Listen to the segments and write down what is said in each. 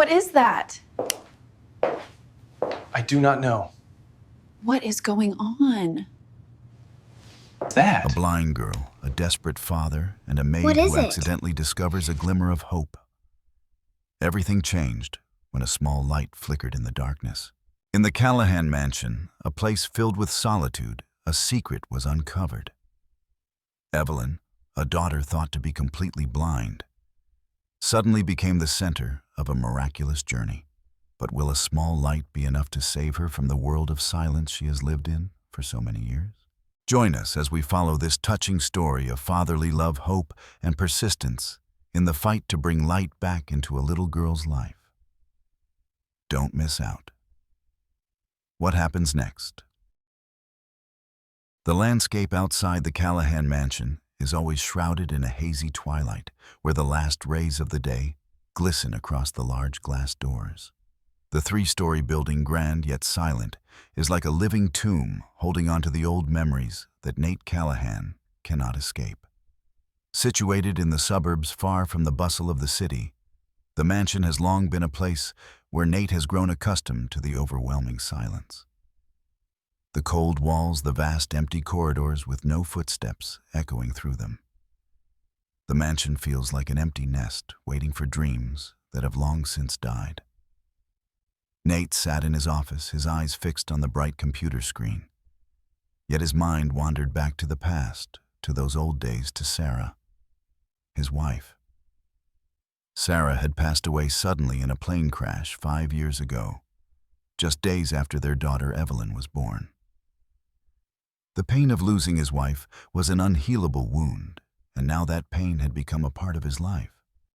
What is that? I do not know. What is going on? That? A blind girl, a desperate father, and a maid What is who it? accidentally discovers a glimmer of hope. Everything changed when a small light flickered in the darkness. In the Callahan mansion, a place filled with solitude, a secret was uncovered. Evelyn, a daughter thought to be completely blind, suddenly became the center of a miraculous journey. But will a small light be enough to save her from the world of silence she has lived in for so many years? Join us as we follow this touching story of fatherly love, hope, and persistence in the fight to bring light back into a little girl's life. Don't miss out. What happens next? The landscape outside the Callahan mansion is always shrouded in a hazy twilight where the last rays of the day glisten across the large glass doors. The three-story building, grand yet silent, is like a living tomb holding on to the old memories that Nate Callahan cannot escape. Situated in the suburbs far from the bustle of the city, the mansion has long been a place where Nate has grown accustomed to the overwhelming silence. The cold walls, the vast empty corridors with no footsteps echoing through them. The mansion feels like an empty nest waiting for dreams that have long since died. Nate sat in his office, his eyes fixed on the bright computer screen. Yet his mind wandered back to the past, to those old days, to Sarah, his wife. Sarah had passed away suddenly in a plane crash 5 years ago, just days after their daughter Evelyn was born. The pain of losing his wife was an unhealable wound, and now that pain had become a part of his life.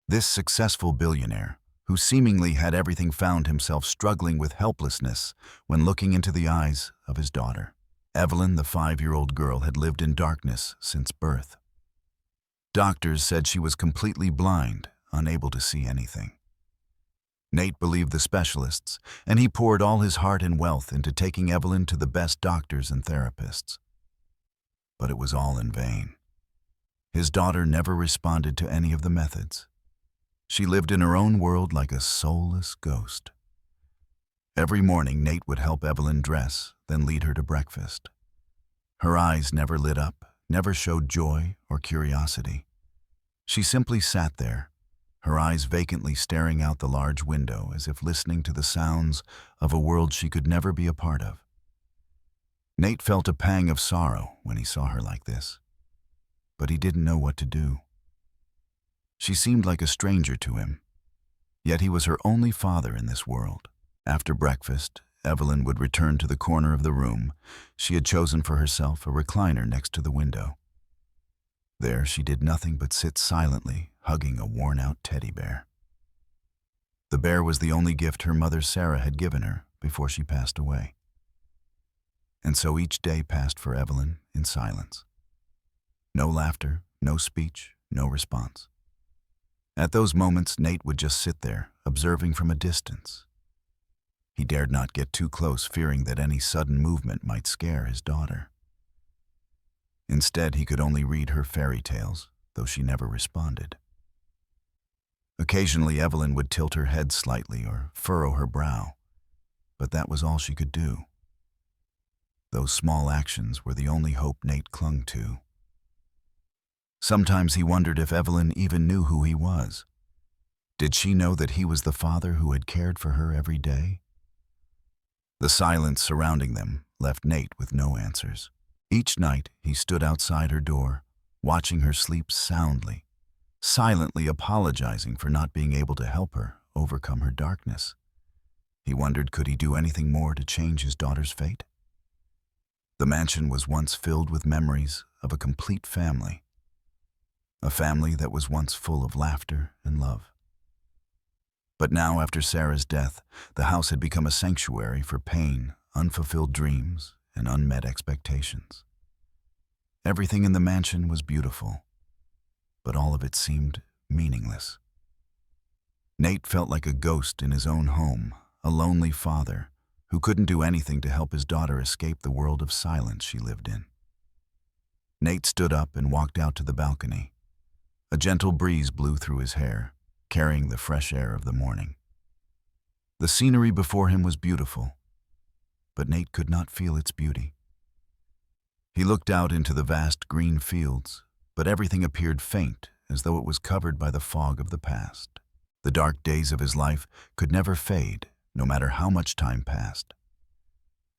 This successful billionaire, who seemingly had everything, found himself struggling with helplessness when looking into the eyes of his daughter. Evelyn, the 5-year-old girl, had lived in darkness since birth. Doctors said she was completely blind, unable to see anything. Nate believed the specialists, and he poured all his heart and wealth into taking Evelyn to the best doctors and therapists. But it was all in vain. His daughter never responded to any of the methods. She lived in her own world like a soulless ghost. Every morning, Nate would help Evelyn dress, then lead her to breakfast. Her eyes never lit up, never showed joy or curiosity. She simply sat there, her eyes vacantly staring out the large window as if listening to the sounds of a world she could never be a part of. Nate felt a pang of sorrow when he saw her like this, but he didn't know what to do. She seemed like a stranger to him, yet he was her only father in this world. After breakfast, Evelyn would return to the corner of the room she had chosen for herself, a recliner next to the window. There she did nothing but sit silently, hugging a worn-out teddy bear. The bear was the only gift her mother Sarah had given her before she passed away. And so each day passed for Evelyn in silence. No laughter, no speech, no response. At those moments, Nate would just sit there, observing from a distance. He dared not get too close, fearing that any sudden movement might scare his daughter. Instead, he could only read her fairy tales, though she never responded. Occasionally, Evelyn would tilt her head slightly or furrow her brow, but that was all she could do. Those small actions were the only hope Nate clung to. Sometimes he wondered if Evelyn even knew who he was. Did she know that he was the father who had cared for her every day? The silence surrounding them left Nate with no answers. Each night, he stood outside her door, watching her sleep soundly, silently apologizing for not being able to help her overcome her darkness. He wondered, could he do anything more to change his daughter's fate? The mansion was once filled with memories of a complete family. A family that was once full of laughter and love. But now, after Sarah's death, the house had become a sanctuary for pain, unfulfilled dreams, and unmet expectations. Everything in the mansion was beautiful, but all of it seemed meaningless. Nate felt like a ghost in his own home, a lonely father who couldn't do anything to help his daughter escape the world of silence she lived in. Nate stood up and walked out to the balcony. A gentle breeze blew through his hair, carrying the fresh air of the morning. The scenery before him was beautiful, but Nate could not feel its beauty. He looked out into the vast green fields, but everything appeared faint, as though it was covered by the fog of the past. The dark days of his life could never fade, no matter how much time passed.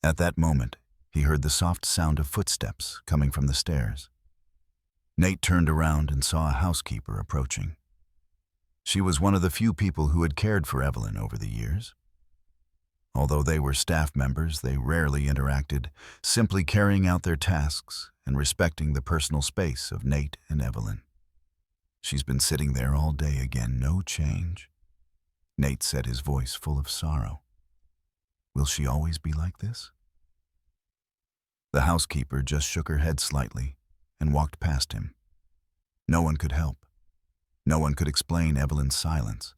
At that moment, he heard the soft sound of footsteps coming from the stairs. Nate turned around and saw a housekeeper approaching. She was one of the few people who had cared for Evelyn over the years. Although they were staff members, they rarely interacted, simply carrying out their tasks and respecting the personal space of Nate and Evelyn. "She's been sitting there all day again, no change," Nate said, his voice full of sorrow. "Will she always be like this?" The housekeeper just shook her head slightly and walked past him. No one could help. No one could explain Evelyn's silence.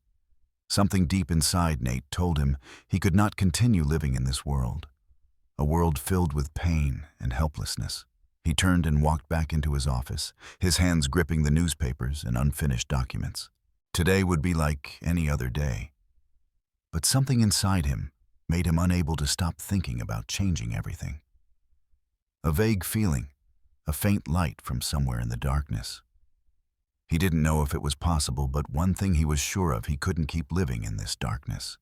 Something deep inside Nate told him he could not continue living in this world, a world filled with pain and helplessness. He turned and walked back into his office, his hands gripping the newspapers and unfinished documents. Today would be like any other day. But something inside him made him unable to stop thinking about changing everything. A vague feeling, a faint light from somewhere in the darkness. He didn't know if it was possible, but one thing he was sure of: he couldn't keep living in this darkness.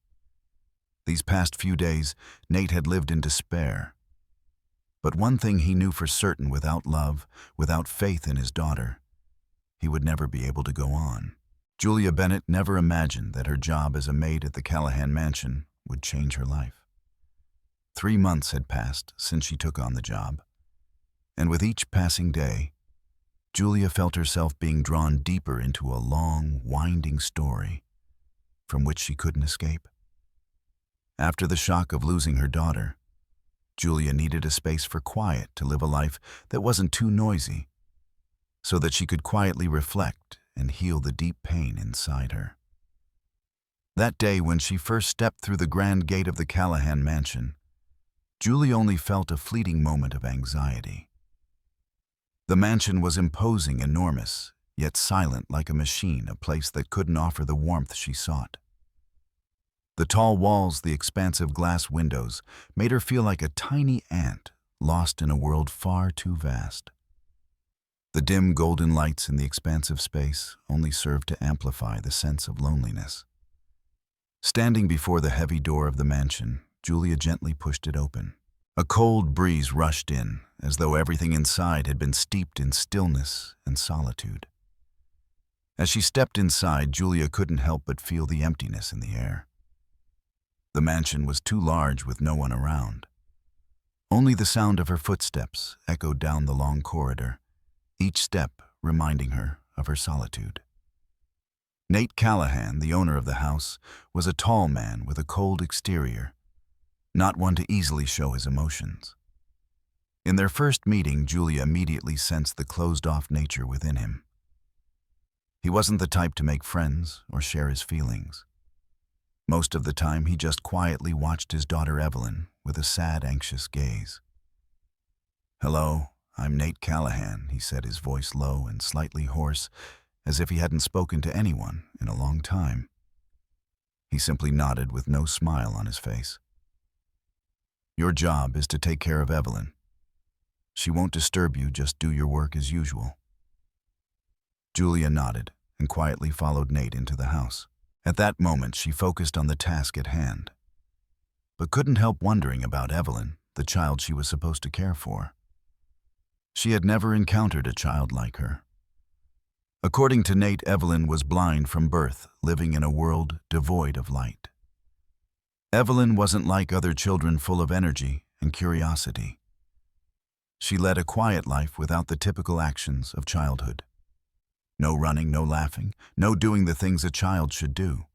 These past few days, Nate had lived in despair. But one thing he knew for certain: without love, without faith in his daughter, he would never be able to go on. Julia Bennett never imagined that her job as a maid at the Callahan mansion would change her life. 3 months had passed since she took on the job, and with each passing day, Julia felt herself being drawn deeper into a long, winding story from which she couldn't escape. After the shock of losing her daughter, Julia needed a space for quiet, to live a life that wasn't too noisy, so that she could quietly reflect and heal the deep pain inside her. That day, when she first stepped through the grand gate of the Callahan mansion, Julia only felt a fleeting moment of anxiety. The mansion was imposing, enormous, yet silent like a machine, a place that couldn't offer the warmth she sought. The tall walls, the expansive glass windows, made her feel like a tiny ant lost in a world far too vast. The dim golden lights in the expansive space only served to amplify the sense of loneliness. Standing before the heavy door of the mansion, Julia gently pushed it open. A cold breeze rushed in, as though everything inside had been steeped in stillness and solitude. As she stepped inside, Julia couldn't help but feel the emptiness in the air. The mansion was too large, with no one around. Only the sound of her footsteps echoed down the long corridor, each step reminding her of her solitude. Nate Callahan, the owner of the house, was a tall man with a cold exterior, not one to easily show his emotions. In their first meeting, Julia immediately sensed the closed-off nature within him. He wasn't the type to make friends or share his feelings. Most of the time, he just quietly watched his daughter Evelyn with a sad, anxious gaze. "Hello, I'm Nate Callahan," he said, his voice low and slightly hoarse, as if he hadn't spoken to anyone in a long time. He simply nodded with no smile on his face. "Your job is to take care of Evelyn. She won't disturb you, just do your work as usual." Julia nodded and quietly followed Nate into the house. At that moment, she focused on the task at hand, but couldn't help wondering about Evelyn, the child she was supposed to care for. She had never encountered a child like her. According to Nate, Evelyn was blind from birth, living in a world devoid of light. Evelyn wasn't like other children, full of energy and curiosity. She led a quiet life without the typical actions of childhood. No running, no laughing, no doing the things a child should do.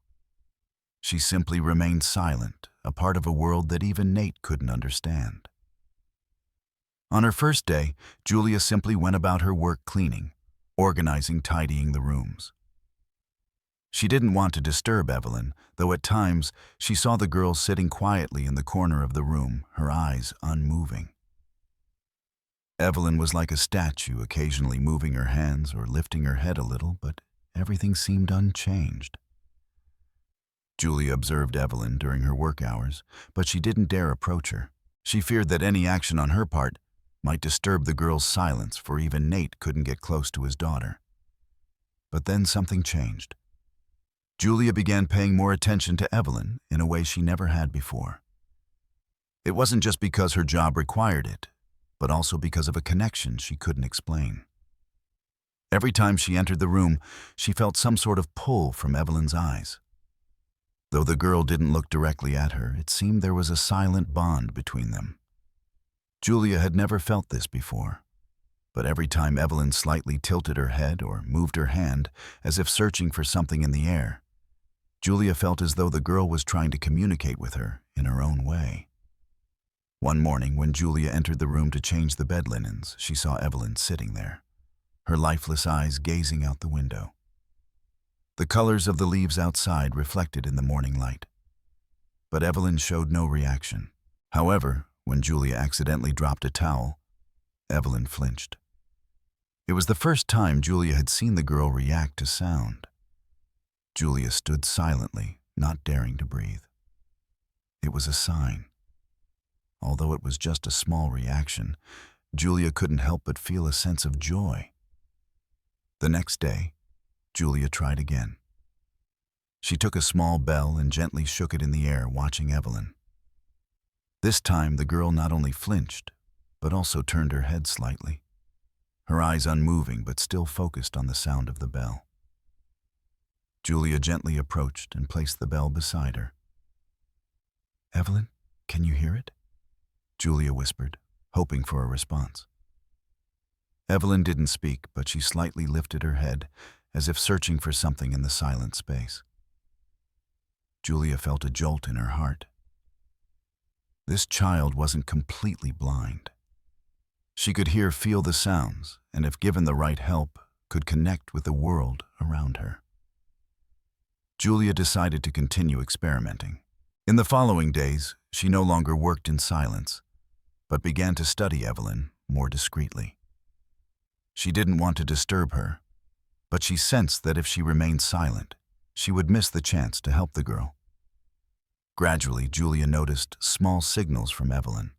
She simply remained silent, a part of a world that even Nate couldn't understand. On her first day, Julia simply went about her work, cleaning, organizing, tidying the rooms. She didn't want to disturb Evelyn, though at times she saw the girl sitting quietly in the corner of the room, her eyes unmoving. Evelyn was like a statue, occasionally moving her hands or lifting her head a little, but everything seemed unchanged. Julia observed Evelyn during her work hours, but she didn't dare approach her. She feared that any action on her part might disturb the girl's silence, for even Nate couldn't get close to his daughter. But then something changed. Julia began paying more attention to Evelyn in a way she never had before. It wasn't just because her job required it, but also because of a connection she couldn't explain. Every time she entered the room, she felt some sort of pull from Evelyn's eyes. Though the girl didn't look directly at her, it seemed there was a silent bond between them. Julia had never felt this before, but every time Evelyn slightly tilted her head or moved her hand, as if searching for something in the air, Julia felt as though the girl was trying to communicate with her in her own way. One morning, when Julia entered the room to change the bed linens, she saw Evelyn sitting there, her lifeless eyes gazing out the window. The colors of the leaves outside reflected in the morning light. But Evelyn showed no reaction. However, when Julia accidentally dropped a towel, Evelyn flinched. It was the first time Julia had seen the girl react to sound. Julia stood silently, not daring to breathe. It was a sign. Although it was just a small reaction, Julia couldn't help but feel a sense of joy. The next day, Julia tried again. She took a small bell and gently shook it in the air, watching Evelyn. This time, the girl not only flinched, but also turned her head slightly, her eyes unmoving but still focused on the sound of the bell. Julia gently approached and placed the bell beside her. "Evelyn, can you hear it?" Julia whispered, hoping for a response. Evelyn didn't speak, but she slightly lifted her head, as if searching for something in the silent space. Julia felt a jolt in her heart. This child wasn't completely blind. She could feel the sounds, and if given the right help, could connect with the world around her. Julia decided to continue experimenting. In the following days, she no longer worked in silence, but began to study Evelyn more discreetly. She didn't want to disturb her, but she sensed that if she remained silent, she would miss the chance to help the girl. Gradually, Julia noticed small signals from Evelyn.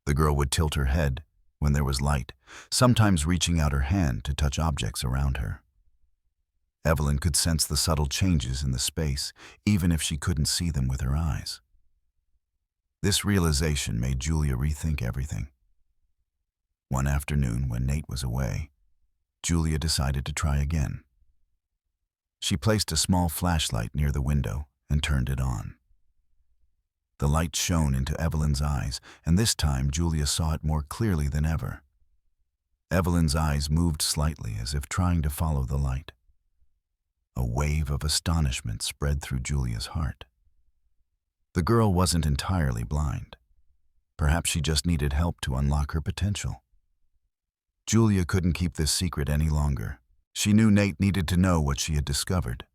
The girl would tilt her head when there was light, sometimes reaching out her hand to touch objects around her. Evelyn could sense the subtle changes in the space, even if she couldn't see them with her eyes. This realization made Julia rethink everything. One afternoon, when Nate was away, Julia decided to try again. She placed a small flashlight near the window and turned it on. The light shone into Evelyn's eyes, and this time Julia saw it more clearly than ever. Evelyn's eyes moved slightly, as if trying to follow the light. A wave of astonishment spread through Julia's heart. The girl wasn't entirely blind. Perhaps she just needed help to unlock her potential. Julia couldn't keep this secret any longer. She knew Nate needed to know what she had discovered.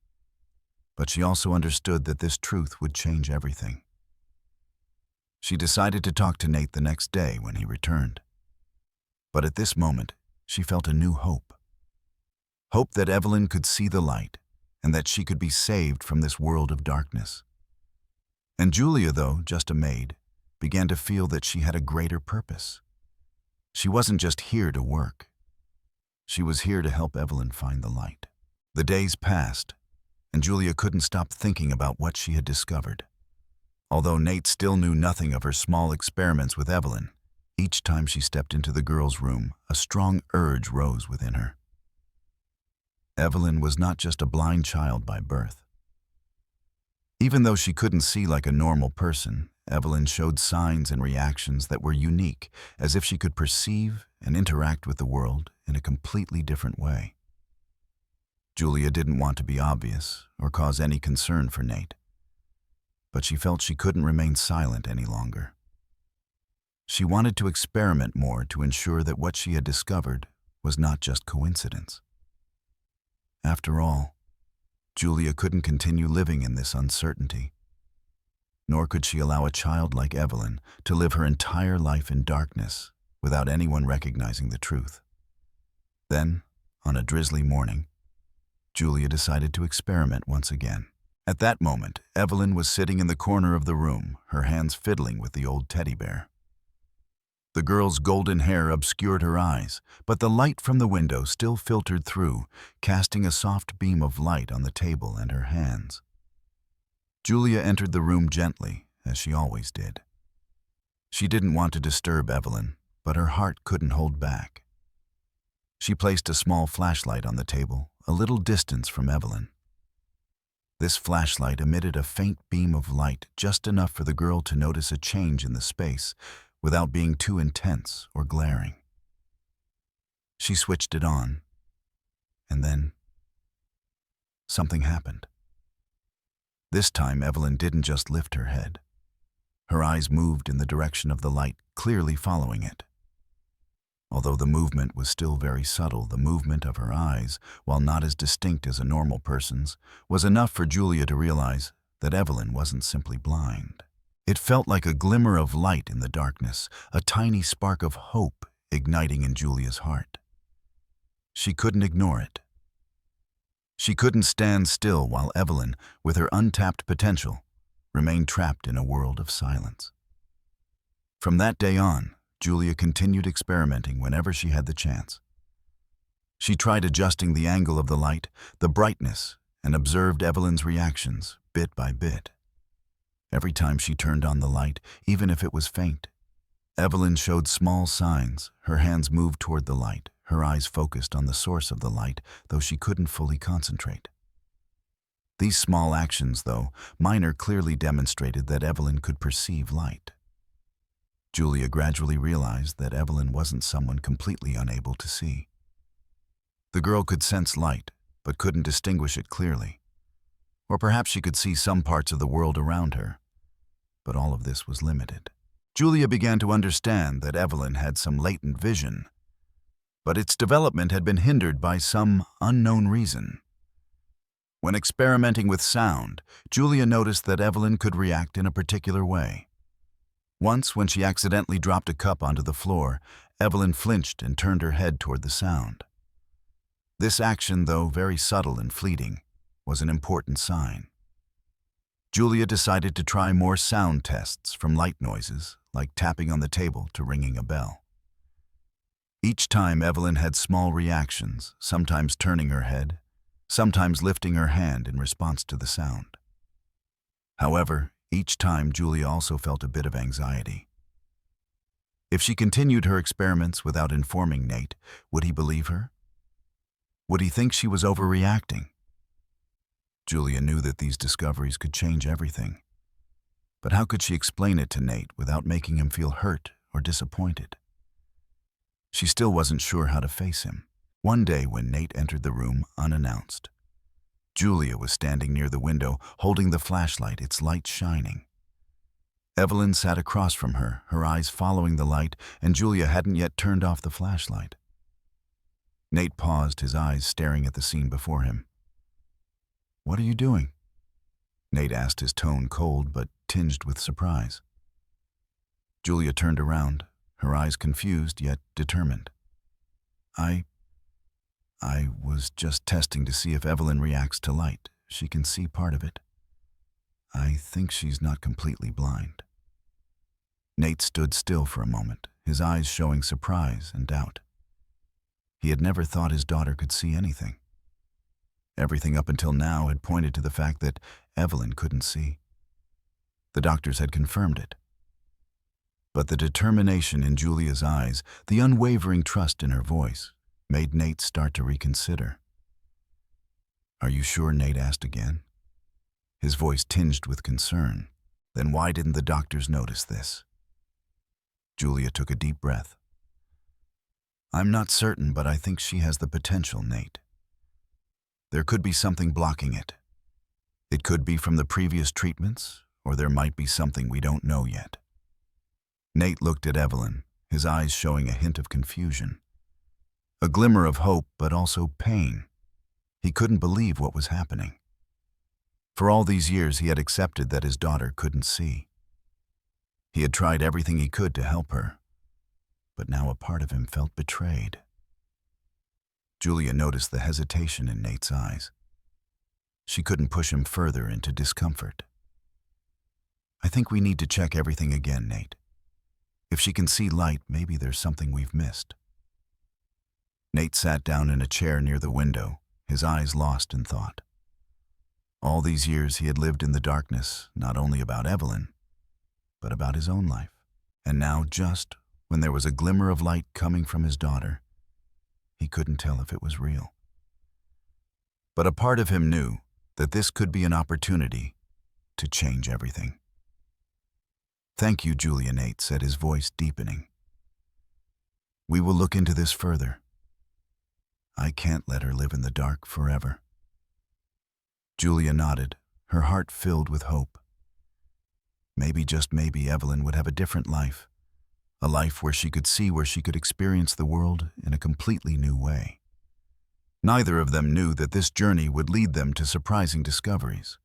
But she also understood that this truth would change everything. She decided to talk to Nate the next day when he returned. But at this moment, she felt a new hope. Hope that Evelyn could see the light and that she could be saved from this world of darkness. And Julia, though just a maid, began to feel that she had a greater purpose. She wasn't just here to work. She was here to help Evelyn find the light. The days passed, and Julia couldn't stop thinking about what she had discovered. Although Nate still knew nothing of her small experiments with Evelyn, each time she stepped into the girl's room, a strong urge rose within her. Evelyn was not just a blind child by birth. Even though she couldn't see like a normal person, Evelyn showed signs and reactions that were unique, as if she could perceive and interact with the world in a completely different way. Julia didn't want to be obvious or cause any concern for Nate, but she felt she couldn't remain silent any longer. She wanted to experiment more to ensure that what she had discovered was not just coincidence. After all, Julia couldn't continue living in this uncertainty. Nor could she allow a child like Evelyn to live her entire life in darkness without anyone recognizing the truth. Then, on a drizzly morning, Julia decided to experiment once again. At that moment, Evelyn was sitting in the corner of the room, her hands fiddling with the old teddy bear. The girl's golden hair obscured her eyes, but the light from the window still filtered through, casting a soft beam of light on the table and her hands. Julia entered the room gently, as she always did. She didn't want to disturb Evelyn, but her heart couldn't hold back. She placed a small flashlight on the table, a little distance from Evelyn. This flashlight emitted a faint beam of light, just enough for the girl to notice a change in the space, without being too intense or glaring. She switched it on, and then something happened. This time, Evelyn didn't just lift her head. Her eyes moved in the direction of the light, clearly following it. Although the movement was still very subtle, the movement of her eyes, while not as distinct as a normal person's, was enough for Julia to realize that Evelyn wasn't simply blind. It felt like a glimmer of light in the darkness, a tiny spark of hope igniting in Julia's heart. She couldn't ignore it. She couldn't stand still while Evelyn, with her untapped potential, remained trapped in a world of silence. From that day on, Julia continued experimenting whenever she had the chance. She tried adjusting the angle of the light, the brightness, and observed Evelyn's reactions bit by bit. Every time she turned on the light, even if it was faint, Evelyn showed small signs. Her hands moved toward the light, her eyes focused on the source of the light, though she couldn't fully concentrate. These small actions, though minor, clearly demonstrated that Evelyn could perceive light. Julia gradually realized that Evelyn wasn't someone completely unable to see. The girl could sense light, but couldn't distinguish it clearly. Or perhaps she could see some parts of the world around her, but all of this was limited. Julia began to understand that Evelyn had some latent vision, but its development had been hindered by some unknown reason. When experimenting with sound, Julia noticed that Evelyn could react in a particular way. Once, when she accidentally dropped a cup onto the floor, Evelyn flinched and turned her head toward the sound. This action, though very subtle and fleeting, was an important sign. Julia decided to try more sound tests, from light noises, like tapping on the table, to ringing a bell. Each time Evelyn had small reactions, sometimes turning her head, sometimes lifting her hand in response to the sound. However, each time Julia also felt a bit of anxiety. If she continued her experiments without informing Nate, would he believe her? Would he think she was overreacting? Julia knew that these discoveries could change everything. But how could she explain it to Nate without making him feel hurt or disappointed? She still wasn't sure how to face him. One day when Nate entered the room unannounced, Julia was standing near the window, holding the flashlight, its light shining. Evelyn sat across from her, her eyes following the light, and Julia hadn't yet turned off the flashlight. Nate paused, his eyes staring at the scene before him. "What are you doing?" Nate asked, his tone cold but tinged with surprise. Julia turned around, her eyes confused yet determined. I was just testing to see if Evelyn reacts to light. She can see part of it. I think she's not completely blind." Nate stood still for a moment, his eyes showing surprise and doubt. He had never thought his daughter could see anything. Everything up until now had pointed to the fact that Evelyn couldn't see. The doctors had confirmed it. But the determination in Julia's eyes, the unwavering trust in her voice, made Nate start to reconsider. "Are you sure?" Nate asked again, his voice tinged with concern. "Then why didn't the doctors notice this?" Julia took a deep breath. "I'm not certain, but I think she has the potential, Nate. There could be something blocking it. It could be from the previous treatments, or there might be something we don't know yet." Nate looked at Evelyn, his eyes showing a hint of confusion. A glimmer of hope, but also pain. He couldn't believe what was happening. For all these years, he had accepted that his daughter couldn't see. He had tried everything he could to help her, but now a part of him felt betrayed. Julia noticed the hesitation in Nate's eyes. she couldn't push him further into discomfort. "I think we need to check everything again, Nate. If she can see light, maybe there's something we've missed." Nate sat down in a chair near the window, his eyes lost in thought. All these years he had lived in the darkness, not only about Evelyn, but about his own life. And now, just when there was a glimmer of light coming from his daughter, he couldn't tell if it was real. But a part of him knew that this could be an opportunity to change everything. "Thank you, Julia," Nate said, his voice deepening. "We will look into this further. I can't let her live in the dark forever." Julia nodded, her heart filled with hope. Maybe, just maybe, Evelyn would have a different life. A life where she could experience the world in a completely new way. Neither of them knew that this journey would lead them to surprising discoveries.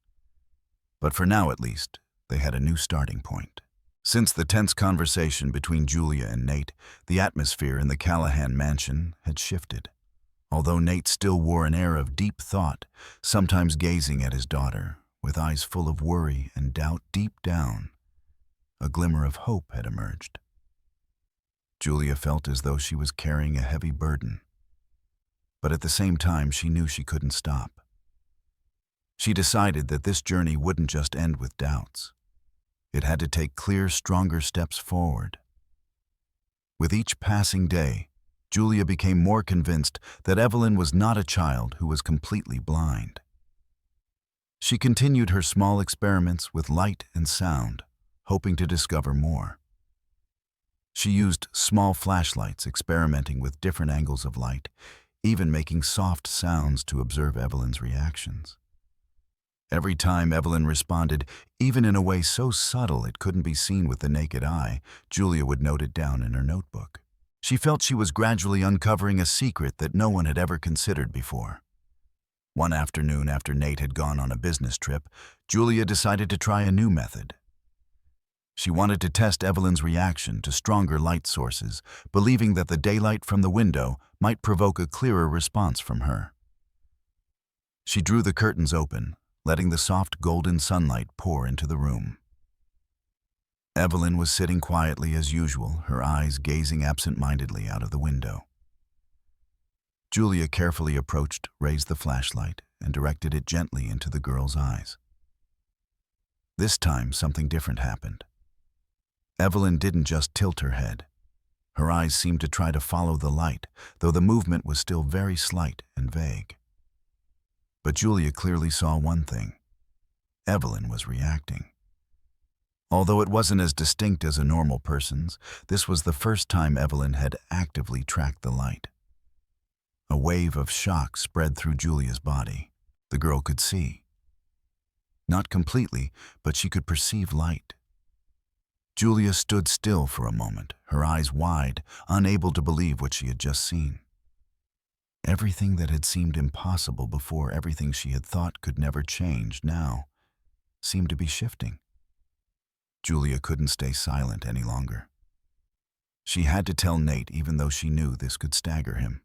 But for now, at least, they had a new starting point. Since the tense conversation between Julia and Nate, the atmosphere in the Callahan mansion had shifted. Although Nate still wore an air of deep thought, sometimes gazing at his daughter, with eyes full of worry and doubt, deep down, a glimmer of hope had emerged. Julia felt as though she was carrying a heavy burden, but at the same time she knew she couldn't stop. She decided that this journey wouldn't just end with doubts. It had to take clear, stronger steps forward. With each passing day, Julia became more convinced that Evelyn was not a child who was completely blind. She continued her small experiments with light and sound, hoping to discover more. She used small flashlights, experimenting with different angles of light, even making soft sounds to observe Evelyn's reactions. Every time Evelyn responded, even in a way so subtle it couldn't be seen with the naked eye, Julia would note it down in her notebook. She felt she was gradually uncovering a secret that no one had ever considered before. One afternoon, after Nate had gone on a business trip, Julia decided to try a new method. She wanted to test Evelyn's reaction to stronger light sources, believing that the daylight from the window might provoke a clearer response from her. She drew the curtains open, letting the soft golden sunlight pour into the room. Evelyn was sitting quietly as usual, her eyes gazing absent-mindedly out of the window. Julia carefully approached, raised the flashlight, and directed it gently into the girl's eyes. This time, something different happened. Evelyn didn't just tilt her head. Her eyes seemed to try to follow the light, though the movement was still very slight and vague. But Julia clearly saw one thing. Evelyn was reacting. Although it wasn't as distinct as a normal person's, this was the first time Evelyn had actively tracked the light. A wave of shock spread through Julia's body. The girl could see. Not completely, but she could perceive light. Julia stood still for a moment, her eyes wide, unable to believe what she had just seen. Everything that had seemed impossible before, everything she had thought could never change, now seemed to be shifting. Julia couldn't stay silent any longer. She had to tell Nate, even though she knew this could stagger him.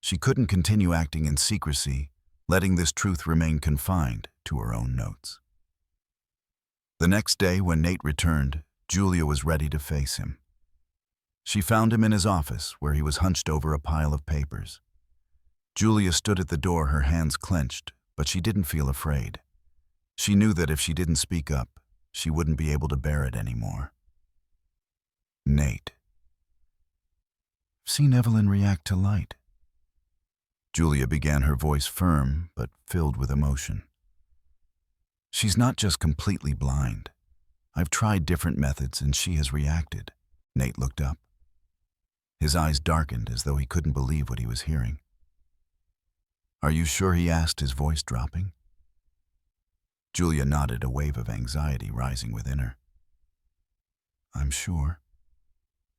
She couldn't continue acting in secrecy, letting this truth remain confined to her own notes. The next day, when Nate returned, Julia was ready to face him. She found him in his office, where he was hunched over a pile of papers. Julia stood at the door, her hands clenched, but she didn't feel afraid. She knew that if she didn't speak up, she wouldn't be able to bear it anymore. "Nate. I've seen Evelyn react to light." Julia began, her voice firm but filled with emotion. "She's not just completely blind. I've tried different methods and she has reacted." Nate looked up. His eyes darkened as though he couldn't believe what he was hearing. "Are you sure?" he asked, his voice dropping. Julia nodded, a wave of anxiety rising within her. "I'm sure.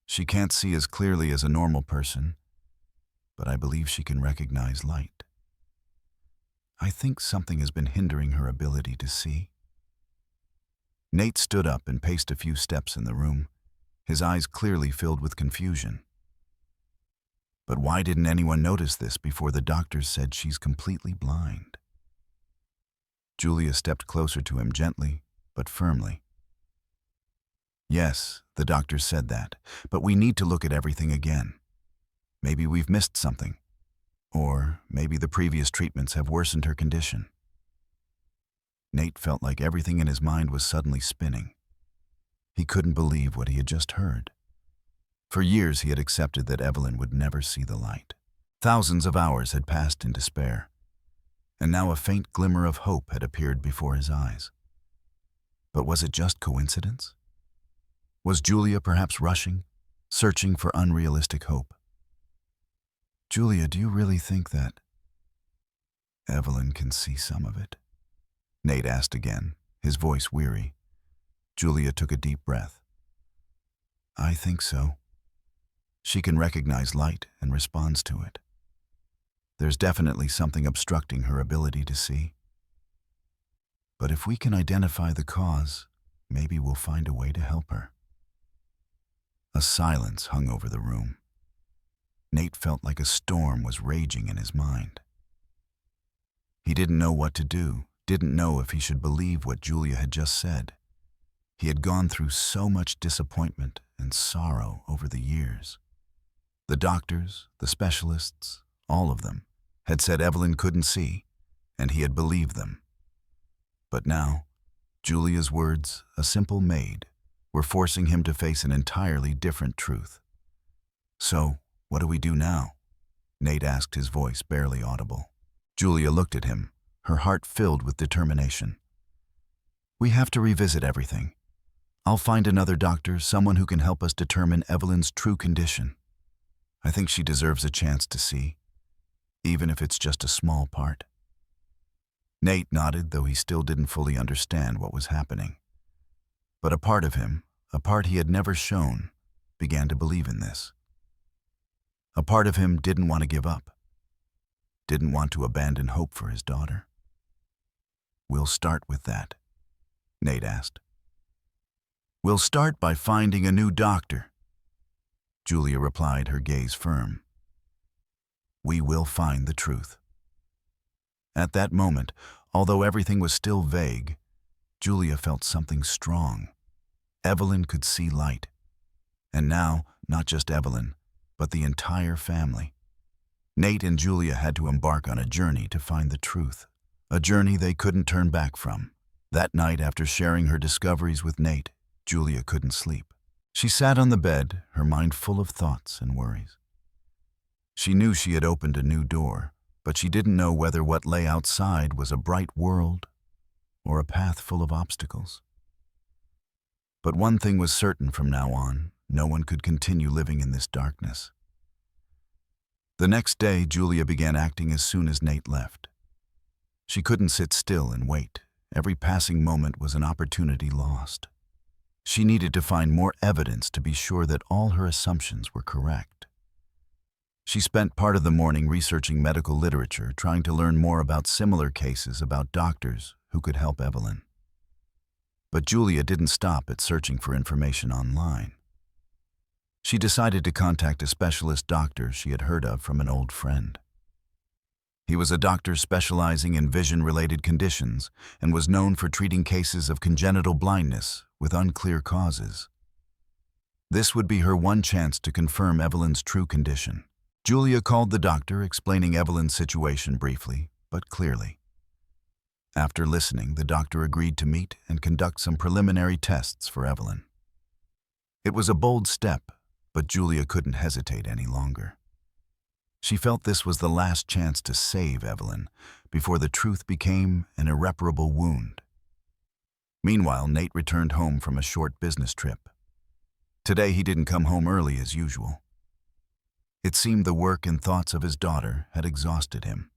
She can't see as clearly as a normal person, but I believe she can recognize light. I think something has been hindering her ability to see." Nate stood up and paced a few steps in the room, his eyes clearly filled with confusion. But why didn't anyone notice this before the doctors said she's completely blind? Julia stepped closer to him gently, but firmly. Yes, the doctor said that, but we need to look at everything again. Maybe we've missed something. Or maybe the previous treatments have worsened her condition. Nate felt like everything in his mind was suddenly spinning. He couldn't believe what he had just heard. For years he had accepted that Evelyn would never see the light. Thousands of hours had passed in despair, and now a faint glimmer of hope had appeared before his eyes. But was it just coincidence? Was Julia perhaps rushing, searching for unrealistic hope? Julia, do you really think that Evelyn can see some of it? Nate asked again, his voice weary. Julia took a deep breath. I think so. She can recognize light and responds to it. There's definitely something obstructing her ability to see. But if we can identify the cause, maybe we'll find a way to help her. A silence hung over the room. Nate felt like a storm was raging in his mind. He didn't know what to do, didn't know if he should believe what Julia had just said. He had gone through so much disappointment and sorrow over the years. The doctors, the specialists, all of them, had said Evelyn couldn't see, and he had believed them. But now, Julia's words, a simple maid, were forcing him to face an entirely different truth. So, what do we do now? Nate asked, his voice barely audible. Julia looked at him, her heart filled with determination. We have to revisit everything. I'll find another doctor, someone who can help us determine Evelyn's true condition. I think she deserves a chance to see, even if it's just a small part. Nate nodded, though he still didn't fully understand what was happening. But a part of him, a part he had never shown, began to believe in this. A part of him didn't want to give up, didn't want to abandon hope for his daughter. We'll start with that, Nate asked. We'll start by finding a new doctor, Julia replied, her gaze firm. We will find the truth. At that moment, although everything was still vague, Julia felt something strong. Evelyn could see light. And now, not just Evelyn, but the entire family. Nate and Julia had to embark on a journey to find the truth, a journey they couldn't turn back from. That night, after sharing her discoveries with Nate, Julia couldn't sleep. She sat on the bed, her mind full of thoughts and worries. She knew she had opened a new door, but she didn't know whether what lay outside was a bright world or a path full of obstacles. But one thing was certain from now on: no one could continue living in this darkness. The next day, Julia began acting as soon as Nate left. She couldn't sit still and wait. Every passing moment was an opportunity lost. She needed to find more evidence to be sure that all her assumptions were correct. She spent part of the morning researching medical literature, trying to learn more about similar cases about doctors who could help Evelyn. But Julia didn't stop at searching for information online. She decided to contact a specialist doctor she had heard of from an old friend. He was a doctor specializing in vision-related conditions and was known for treating cases of congenital blindness with unclear causes. This would be her one chance to confirm Evelyn's true condition. Julia called the doctor, explaining Evelyn's situation briefly, but clearly. After listening, the doctor agreed to meet and conduct some preliminary tests for Evelyn. It was a bold step, but Julia couldn't hesitate any longer. She felt this was the last chance to save Evelyn before the truth became an irreparable wound. Meanwhile, Nate returned home from a short business trip. Today he didn't come home early as usual. It seemed the work and thoughts of his daughter had exhausted him.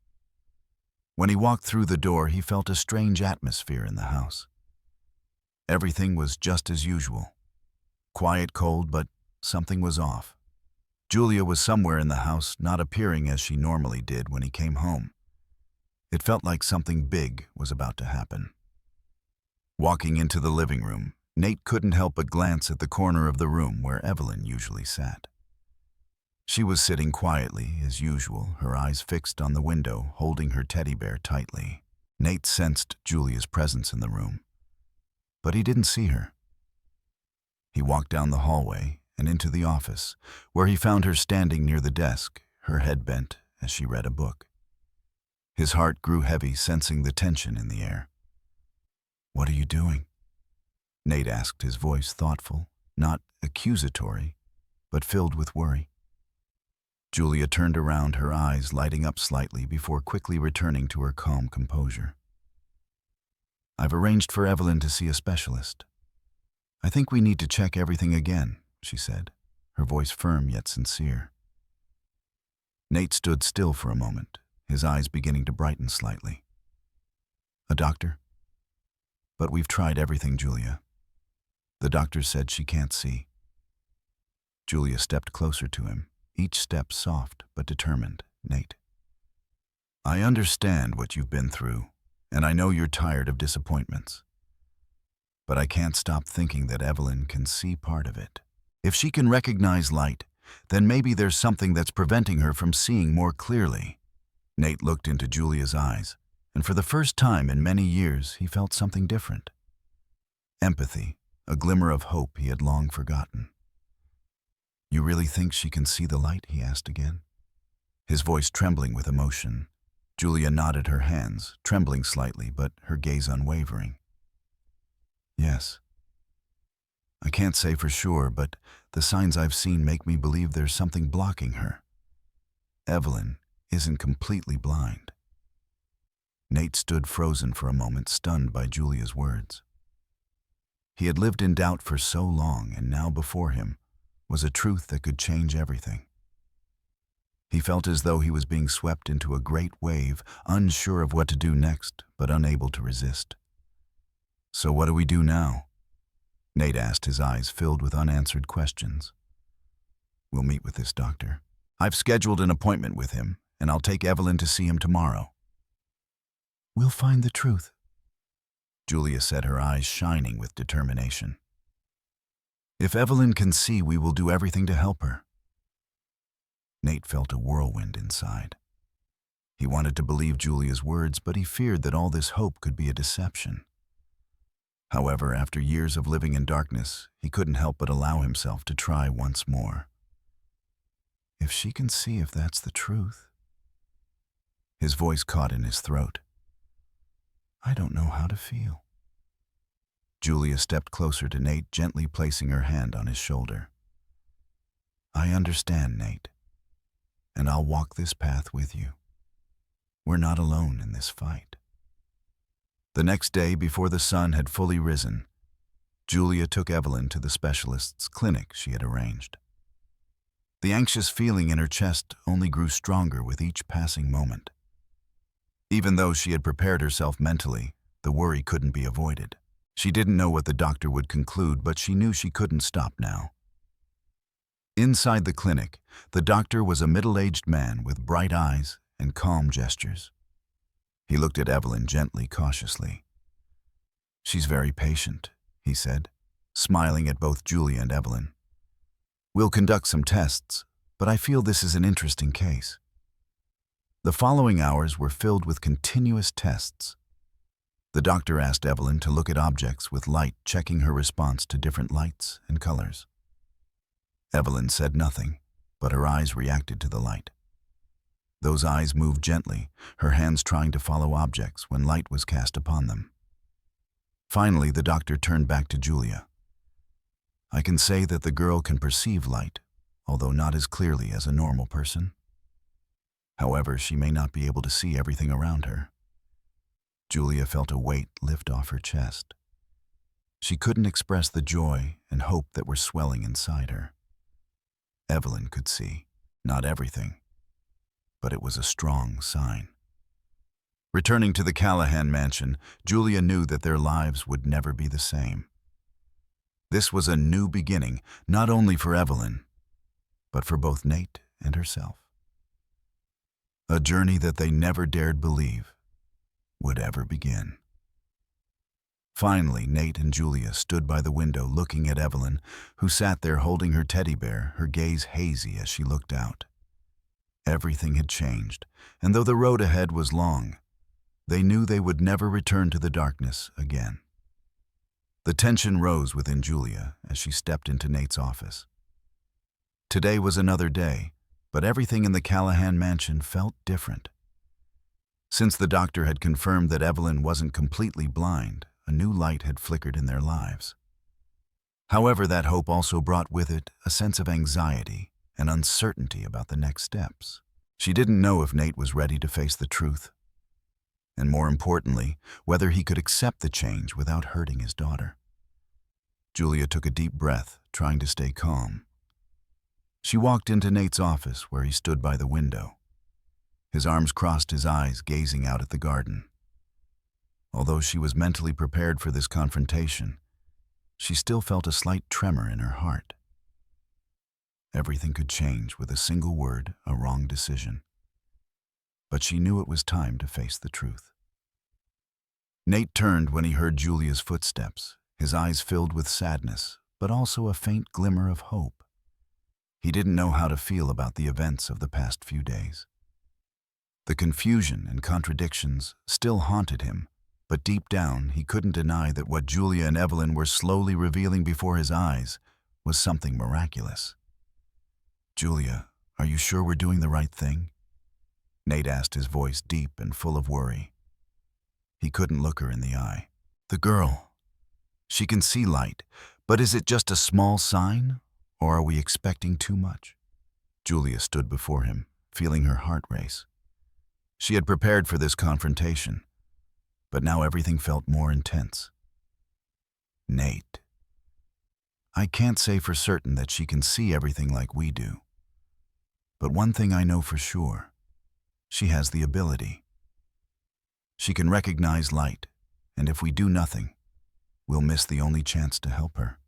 When he walked through the door, he felt a strange atmosphere in the house. Everything was just as usual. Quiet, cold, but something was off. Julia was somewhere in the house, not appearing as she normally did when he came home. It felt like something big was about to happen. Walking into the living room, Nate couldn't help but glance at the corner of the room where Evelyn usually sat. She was sitting quietly, as usual, her eyes fixed on the window, holding her teddy bear tightly. Nate sensed Julia's presence in the room, but he didn't see her. He walked down the hallway and into the office, where he found her standing near the desk, her head bent as she read a book. His heart grew heavy, sensing the tension in the air. "What are you doing?" Nate asked, his voice thoughtful, not accusatory, but filled with worry. Julia turned around, her eyes lighting up slightly before quickly returning to her calm composure. "I've arranged for Evelyn to see a specialist. I think we need to check everything again," she said, her voice firm yet sincere. Nate stood still for a moment, his eyes beginning to brighten slightly. "A doctor?" "But we've tried everything, Julia. The doctor said she can't see." Julia stepped closer to him, each step soft but determined. "Nate, I understand what you've been through, and I know you're tired of disappointments. But I can't stop thinking that Evelyn can see part of it. If she can recognize light, then maybe there's something that's preventing her from seeing more clearly." Nate looked into Julia's eyes, and for the first time in many years he felt something different. Empathy, a glimmer of hope he had long forgotten. "You really think she can see the light?" he asked again, his voice trembling with emotion. Julia nodded, her hands trembling slightly, but her gaze unwavering. "Yes. I can't say for sure, but the signs I've seen make me believe there's something blocking her. Evelyn isn't completely blind." Nate stood frozen for a moment, stunned by Julia's words. He had lived in doubt for so long, and now before him was a truth that could change everything. He felt as though he was being swept into a great wave, unsure of what to do next, but unable to resist. "So what do we do now?" Nate asked, his eyes filled with unanswered questions. "We'll meet with this doctor. I've scheduled an appointment with him, and I'll take Evelyn to see him tomorrow." "We'll find the truth," Julia said, her eyes shining with determination. "If Evelyn can see, we will do everything to help her." Nate felt a whirlwind inside. He wanted to believe Julia's words, but he feared that all this hope could be a deception. However, after years of living in darkness, he couldn't help but allow himself to try once more. "If she can see, if that's the truth." His voice caught in his throat. "I don't know how to feel." Julia stepped closer to Nate, gently placing her hand on his shoulder. "I understand, Nate, and I'll walk this path with you. We're not alone in this fight." The next day, before the sun had fully risen, Julia took Evelyn to the specialist's clinic she had arranged. The anxious feeling in her chest only grew stronger with each passing moment. Even though she had prepared herself mentally, the worry couldn't be avoided. She didn't know what the doctor would conclude, but she knew she couldn't stop now. Inside the clinic, the doctor was a middle-aged man with bright eyes and calm gestures. He looked at Evelyn gently, cautiously. "She's very patient," he said, smiling at both Julia and Evelyn. "We'll conduct some tests, but I feel this is an interesting case." The following hours were filled with continuous tests. The doctor asked Evelyn to look at objects with light, checking her response to different lights and colors. Evelyn said nothing, but her eyes reacted to the light. Those eyes moved gently, her hands trying to follow objects when light was cast upon them. Finally, the doctor turned back to Julia. "I can say that the girl can perceive light, although not as clearly as a normal person. However, she may not be able to see everything around her." Julia felt a weight lift off her chest. She couldn't express the joy and hope that were swelling inside her. Evelyn could see, not everything, but it was a strong sign. Returning to the Callahan mansion, Julia knew that their lives would never be the same. This was a new beginning, not only for Evelyn, but for both Nate and herself. A journey that they never dared believe would ever begin. Finally, Nate and Julia stood by the window looking at Evelyn, who sat there holding her teddy bear, her gaze hazy as she looked out. Everything had changed, and though the road ahead was long, They knew they would never return to the darkness again. The tension rose within Julia as she stepped into Nate's office. Today was another day, but everything in the Callahan mansion felt different. Since the doctor had confirmed that Evelyn wasn't completely blind, a new light had flickered in their lives. However, that hope also brought with it a sense of anxiety and uncertainty about the next steps. She didn't know if Nate was ready to face the truth, and more importantly, whether he could accept the change without hurting his daughter. Julia took a deep breath, trying to stay calm. She walked into Nate's office where he stood by the window. His arms crossed, his eyes gazing out at the garden. Although she was mentally prepared for this confrontation, she still felt a slight tremor in her heart. Everything could change with a single word, a wrong decision. But she knew it was time to face the truth. Nate turned when he heard Julia's footsteps, his eyes filled with sadness, but also a faint glimmer of hope. He didn't know how to feel about the events of the past few days. The confusion and contradictions still haunted him, but deep down he couldn't deny that what Julia and Evelyn were slowly revealing before his eyes was something miraculous. "Julia, are you sure we're doing the right thing?" Nate asked, his voice deep and full of worry. He couldn't look her in the eye. "The girl, she can see light, but is it just a small sign, or are we expecting too much?" Julia stood before him, feeling her heart race. She had prepared for this confrontation, but now everything felt more intense. "Nate, I can't say for certain that she can see everything like we do. But one thing I know for sure, she has the ability. She can recognize light, and if we do nothing, we'll miss the only chance to help her."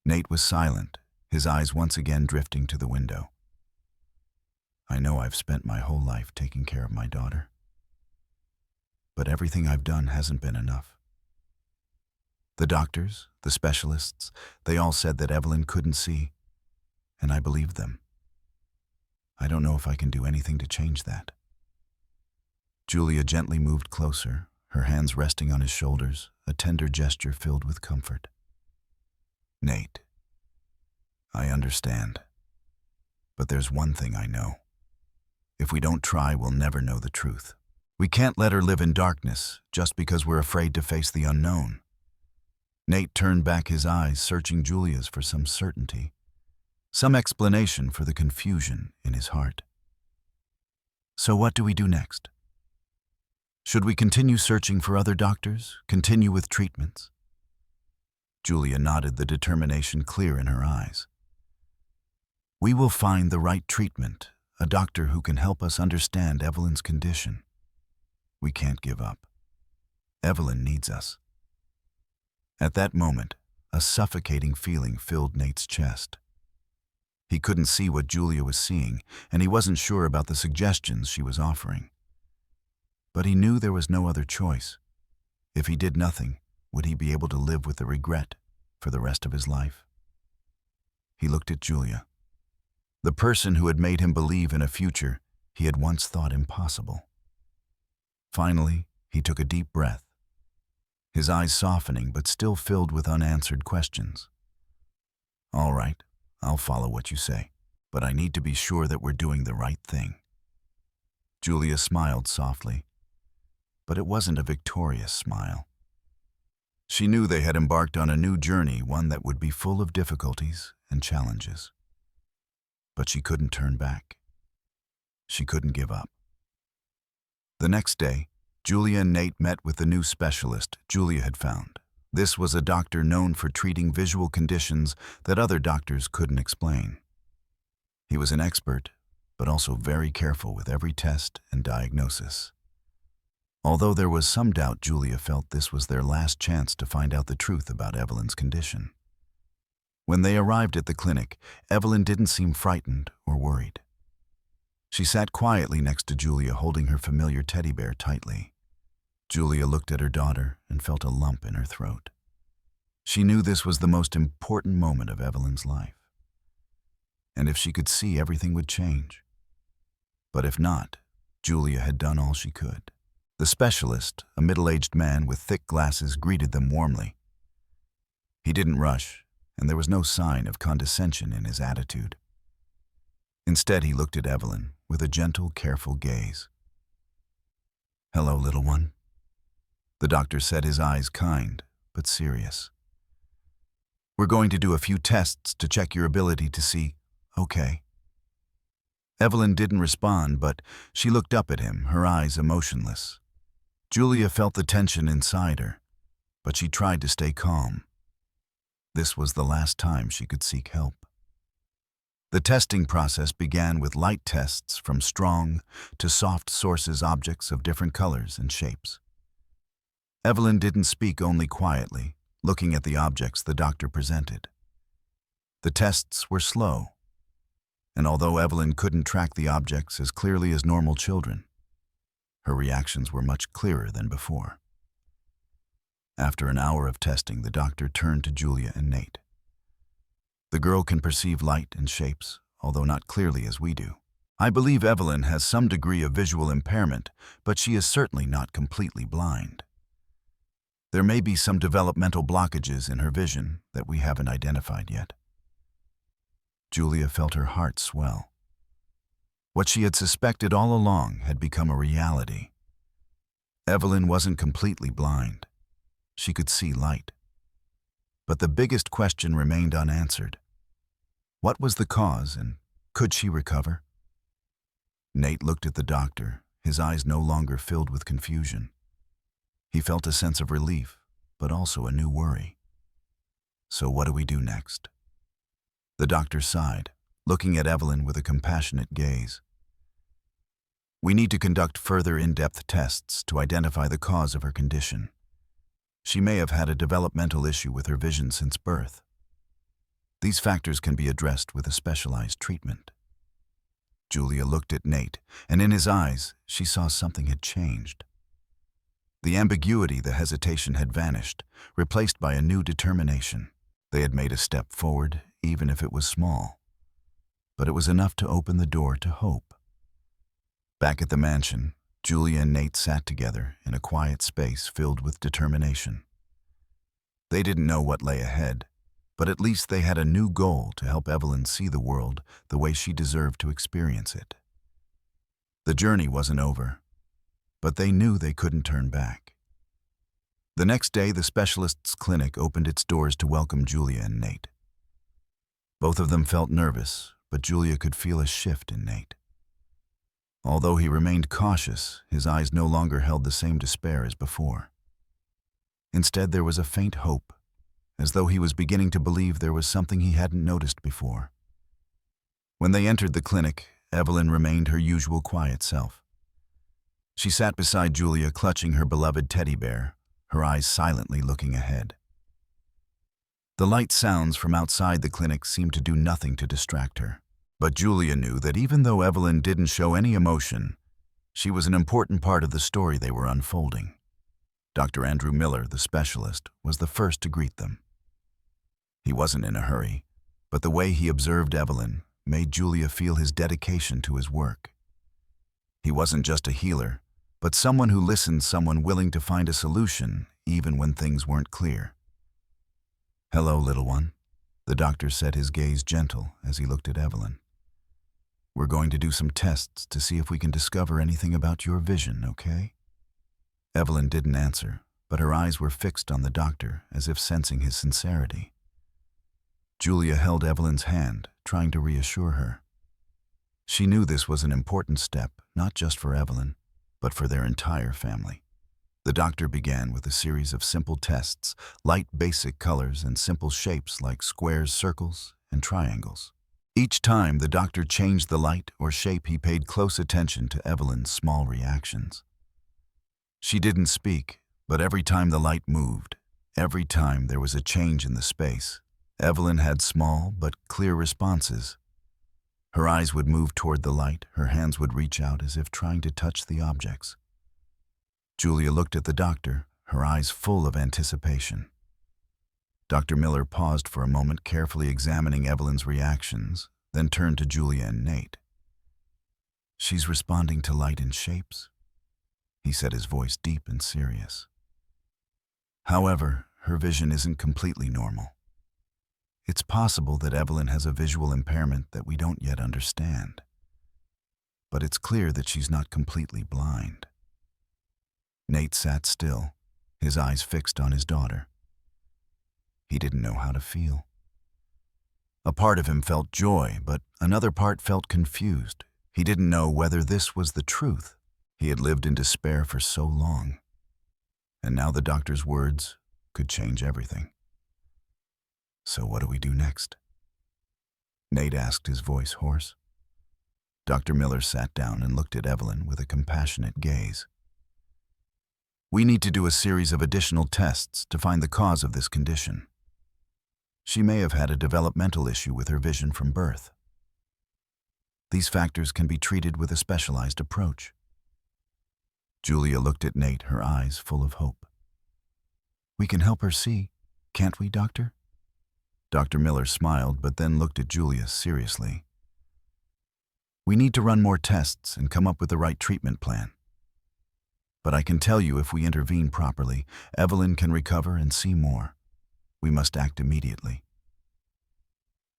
Nate was silent, his eyes once again drifting to the window. "I know I've spent my whole life taking care of my daughter, but everything I've done hasn't been enough. The doctors, the specialists, they all said that Evelyn couldn't see, and I believed them. I don't know if I can do anything to change that." Julia gently moved closer, her hands resting on his shoulders, a tender gesture filled with comfort. "Nate, I understand, but there's one thing I know. If we don't try, we'll never know the truth. We can't let her live in darkness just because we're afraid to face the unknown." Nate turned back his eyes, searching Julia's for some certainty, some explanation for the confusion in his heart. "So what do we do next? Should we continue searching for other doctors, continue with treatments?" Julia nodded, the determination clear in her eyes. "We will find the right treatment, a doctor who can help us understand Evelyn's condition. We can't give up. Evelyn needs us." At that moment, a suffocating feeling filled Nate's chest. He couldn't see what Julia was seeing, and he wasn't sure about the suggestions she was offering. But he knew there was no other choice. If he did nothing, would he be able to live with the regret for the rest of his life? He looked at Julia, the person who had made him believe in a future he had once thought impossible. Finally, he took a deep breath, his eyes softening but still filled with unanswered questions. "All right, I'll follow what you say, but I need to be sure that we're doing the right thing." Julia smiled softly, but it wasn't a victorious smile. She knew they had embarked on a new journey, one that would be full of difficulties and challenges. But she couldn't turn back. She couldn't give up. The next day, Julia and Nate met with the new specialist Julia had found. This was a doctor known for treating visual conditions that other doctors couldn't explain. He was an expert, but also very careful with every test and diagnosis. Although there was some doubt, Julia felt this was their last chance to find out the truth about Evelyn's condition. When they arrived at the clinic, Evelyn didn't seem frightened or worried. She sat quietly next to Julia, holding her familiar teddy bear tightly. Julia looked at her daughter and felt a lump in her throat. She knew this was the most important moment of Evelyn's life. And if she could see, everything would change. But if not, Julia had done all she could. The specialist, a middle-aged man with thick glasses, greeted them warmly. He didn't rush, and there was no sign of condescension in his attitude. Instead, he looked at Evelyn with a gentle, careful gaze. "Hello, little one," the doctor said, his eyes kind but serious. "We're going to do a few tests to check your ability to see, okay?" Evelyn didn't respond, but she looked up at him, her eyes emotionless. Julia felt the tension inside her, but she tried to stay calm. This was the last time she could seek help. The testing process began with light tests from strong to soft sources, objects of different colors and shapes. Evelyn didn't speak, only quietly, looking at the objects the doctor presented. The tests were slow, and although Evelyn couldn't track the objects as clearly as normal children, her reactions were much clearer than before. After an hour of testing, the doctor turned to Julia and Nate. "The girl can perceive light and shapes, although not clearly as we do. I believe Evelyn has some degree of visual impairment, but she is certainly not completely blind. There may be some developmental blockages in her vision that we haven't identified yet." Julia felt her heart swell. What she had suspected all along had become a reality. Evelyn wasn't completely blind. She could see light. But the biggest question remained unanswered. What was the cause, and could she recover? Nate looked at the doctor, his eyes no longer filled with confusion. He felt a sense of relief, but also a new worry. "So what do we do next?" The doctor sighed, looking at Evelyn with a compassionate gaze. "We need to conduct further in-depth tests to identify the cause of her condition. She may have had a developmental issue with her vision since birth. These factors can be addressed with a specialized treatment." Julia looked at Nate, and in his eyes, she saw something had changed. The ambiguity, the hesitation had vanished, replaced by a new determination. They had made a step forward, even if it was small. But it was enough to open the door to hope. Back at the mansion, Julia and Nate sat together in a quiet space filled with determination. They didn't know what lay ahead, but at least they had a new goal to help Evelyn see the world the way she deserved to experience it. The journey wasn't over, but they knew they couldn't turn back. The next day, the specialist's clinic opened its doors to welcome Julia and Nate. Both of them felt nervous, but Julia could feel a shift in Nate. Although he remained cautious, his eyes no longer held the same despair as before. Instead, there was a faint hope, as though he was beginning to believe there was something he hadn't noticed before. When they entered the clinic, Evelyn remained her usual quiet self. She sat beside Julia, clutching her beloved teddy bear, her eyes silently looking ahead. The light sounds from outside the clinic seemed to do nothing to distract her. But Julia knew that even though Evelyn didn't show any emotion, she was an important part of the story they were unfolding. Dr. Andrew Miller, the specialist, was the first to greet them. He wasn't in a hurry, but the way he observed Evelyn made Julia feel his dedication to his work. He wasn't just a healer, but someone who listened, someone willing to find a solution even when things weren't clear. "Hello, little one," the doctor said, his gaze gentle as he looked at Evelyn. "We're going to do some tests to see if we can discover anything about your vision, okay?" Evelyn didn't answer, but her eyes were fixed on the doctor as if sensing his sincerity. Julia held Evelyn's hand, trying to reassure her. She knew this was an important step, not just for Evelyn, but for their entire family. The doctor began with a series of simple tests, light basic colors and simple shapes like squares, circles, and triangles. Each time the doctor changed the light or shape, he paid close attention to Evelyn's small reactions. She didn't speak, but every time the light moved, every time there was a change in the space, Evelyn had small but clear responses. Her eyes would move toward the light, her hands would reach out as if trying to touch the objects. Julia looked at the doctor, her eyes full of anticipation. Dr. Miller paused for a moment, carefully examining Evelyn's reactions, then turned to Julia and Nate. "She's responding to light and shapes. he said, his voice deep and serious. However, her vision isn't completely normal. It's possible that Evelyn has a visual impairment that we don't yet understand. But it's clear that she's not completely blind. Nate sat still, his eyes fixed on his daughter. He didn't know how to feel. A part of him felt joy, but another part felt confused. He didn't know whether this was the truth. He had lived in despair for so long. And now the doctor's words could change everything. So what do we do next? Nate asked, his voice hoarse. Dr. Miller sat down and looked at Evelyn with a compassionate gaze. We need to do a series of additional tests to find the cause of this condition. She may have had a developmental issue with her vision from birth. These factors can be treated with a specialized approach. Julia looked at Nate, her eyes full of hope. We can help her see, can't we, Doctor? Dr. Miller smiled, but then looked at Julia seriously. We need to run more tests and come up with the right treatment plan. But I can tell you, if we intervene properly, Evelyn can recover and see more. We must act immediately.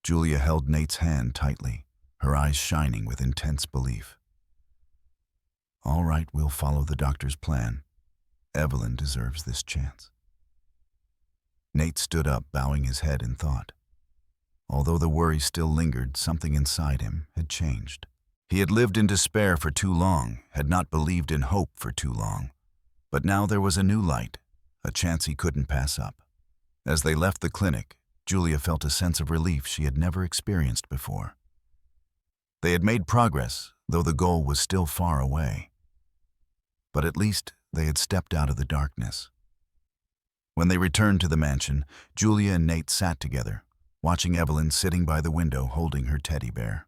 Julia held Nate's hand tightly, her eyes shining with intense belief. All right, we'll follow the doctor's plan. Evelyn deserves this chance. Nate stood up, bowing his head in thought. Although the worry still lingered, something inside him had changed. He had lived in despair for too long, had not believed in hope for too long. But now there was a new light, a chance he couldn't pass up. As they left the clinic, Julia felt a sense of relief she had never experienced before. They had made progress, though the goal was still far away. But at least they had stepped out of the darkness. When they returned to the mansion, Julia and Nate sat together, watching Evelyn sitting by the window holding her teddy bear.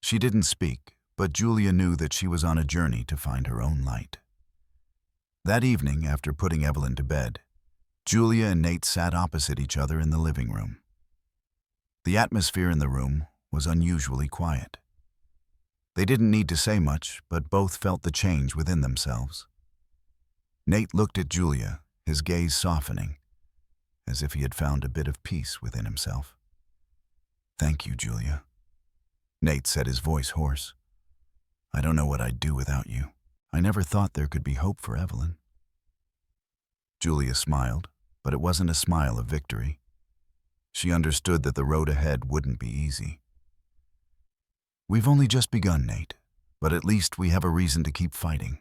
She didn't speak, but Julia knew that she was on a journey to find her own light. That evening, after putting Evelyn to bed, Julia and Nate sat opposite each other in the living room. The atmosphere in the room was unusually quiet. They didn't need to say much, but both felt the change within themselves. Nate looked at Julia, his gaze softening, as if he had found a bit of peace within himself. Thank you, Julia. Nate said, his voice hoarse. I don't know what I'd do without you. I never thought there could be hope for Evelyn. Julia smiled, but it wasn't a smile of victory. She understood that the road ahead wouldn't be easy. We've only just begun, Nate, but at least we have a reason to keep fighting.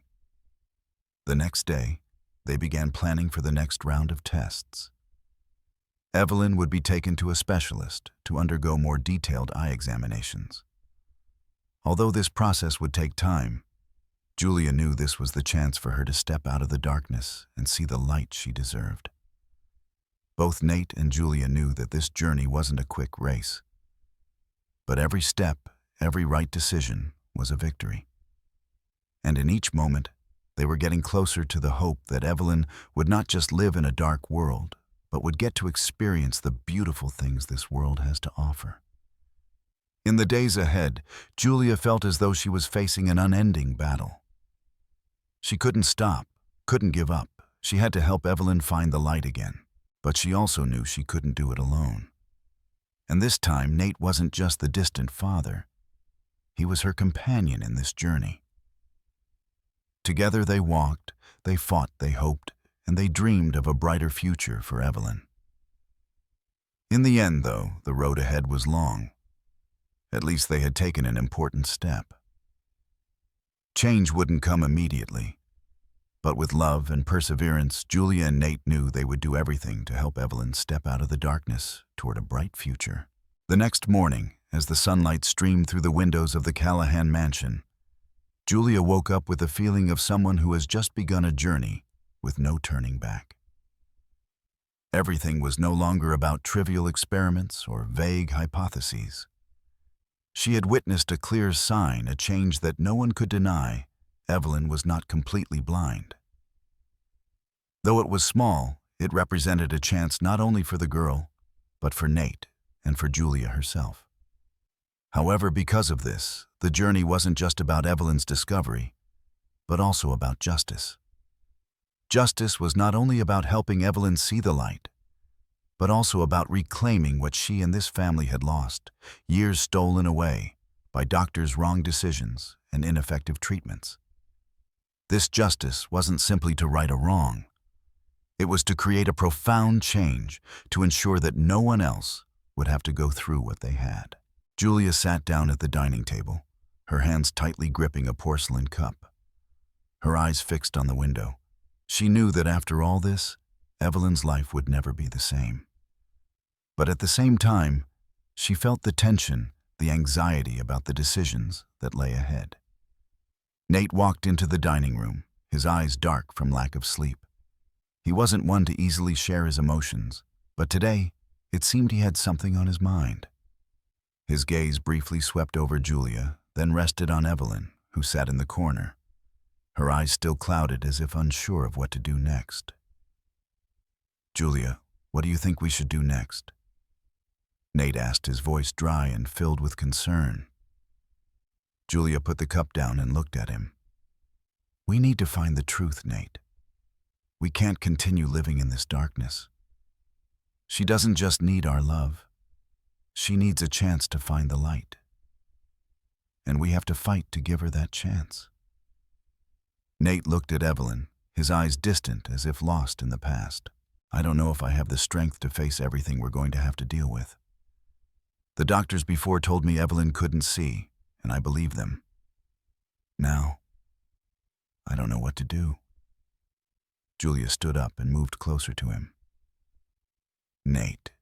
The next day, they began planning for the next round of tests. Evelyn would be taken to a specialist to undergo more detailed eye examinations. Although this process would take time, Julia knew this was the chance for her to step out of the darkness and see the light she deserved. Both Nate and Julia knew that this journey wasn't a quick race. But every step, every right decision was a victory. And in each moment, they were getting closer to the hope that Evelyn would not just live in a dark world, but would get to experience the beautiful things this world has to offer. In the days ahead, Julia felt as though she was facing an unending battle. She couldn't stop, couldn't give up. She had to help Evelyn find the light again, but she also knew she couldn't do it alone. And this time, Nate wasn't just the distant father. He was her companion in this journey. Together they walked, they fought, they hoped, and they dreamed of a brighter future for Evelyn. In the end, though, the road ahead was long. At least they had taken an important step. Change wouldn't come immediately, but with love and perseverance, Julia and Nate knew they would do everything to help Evelyn step out of the darkness toward a bright future. The next morning, as the sunlight streamed through the windows of the Callahan mansion, Julia woke up with the feeling of someone who has just begun a journey with no turning back. Everything was no longer about trivial experiments or vague hypotheses. She had witnessed a clear sign, a change that no one could deny. Evelyn was not completely blind. Though it was small, it represented a chance not only for the girl, but for Nate and for Julia herself. However, because of this, the journey wasn't just about Evelyn's discovery. but also about justice. Justice was not only about helping Evelyn see the light, but also about reclaiming what she and this family had lost, years stolen away by doctors' wrong decisions and ineffective treatments. This justice wasn't simply to right a wrong. It was to create a profound change to ensure that no one else would have to go through what they had. Julia sat down at the dining table, her hands tightly gripping a porcelain cup, her eyes fixed on the window. She knew that after all this, Evelyn's life would never be the same. But at the same time, she felt the tension, the anxiety about the decisions that lay ahead. Nate walked into the dining room, his eyes dark from lack of sleep. He wasn't one to easily share his emotions, but today, it seemed he had something on his mind. His gaze briefly swept over Julia, then rested on Evelyn, who sat in the corner, her eyes still clouded as if unsure of what to do next. "Julia, what do you think we should do next?" Nate asked, his voice dry and filled with concern. Julia put the cup down and looked at him. "We need to find the truth, Nate. We can't continue living in this darkness. She doesn't just need our love. She needs a chance to find the light. And we have to fight to give her that chance." Nate looked at Evelyn, his eyes distant as if lost in the past. "I don't know if I have the strength to face everything we're going to have to deal with. The doctors before told me Evelyn couldn't see, and I believed them. Now, I don't know what to do." Julia stood up and moved closer to him. "Nate,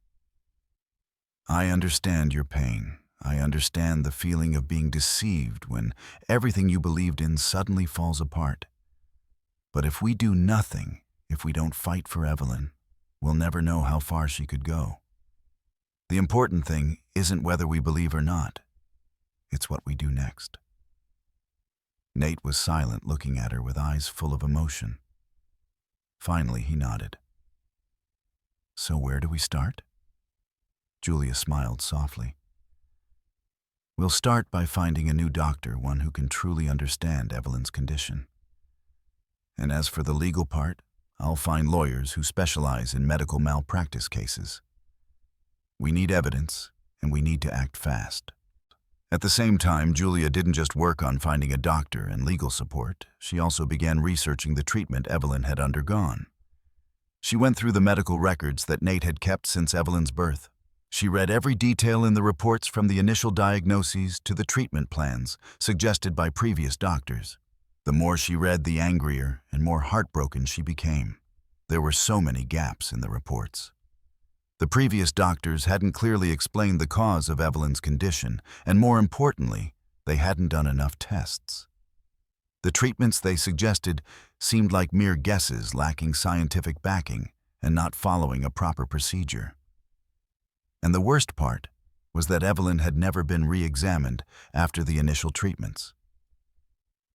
I understand your pain. I understand the feeling of being deceived when everything you believed in suddenly falls apart. But if we do nothing, if we don't fight for Evelyn, we'll never know how far she could go. The important thing isn't whether we believe or not. It's what we do next." Nate was silent, looking at her with eyes full of emotion. Finally, he nodded. "So where do we start?" Julia smiled softly. "We'll start by finding a new doctor, one who can truly understand Evelyn's condition. And as for the legal part, I'll find lawyers who specialize in medical malpractice cases. We need evidence, and we need to act fast." At the same time, Julia didn't just work on finding a doctor and legal support. She also began researching the treatment Evelyn had undergone. She went through the medical records that Nate had kept since Evelyn's birth. She read every detail in the reports, from the initial diagnoses to the treatment plans suggested by previous doctors. The more she read, the angrier and more heartbroken she became. There were so many gaps in the reports. The previous doctors hadn't clearly explained the cause of Evelyn's condition, and more importantly, they hadn't done enough tests. The treatments they suggested seemed like mere guesses, lacking scientific backing and not following a proper procedure. And the worst part was that Evelyn had never been re-examined after the initial treatments.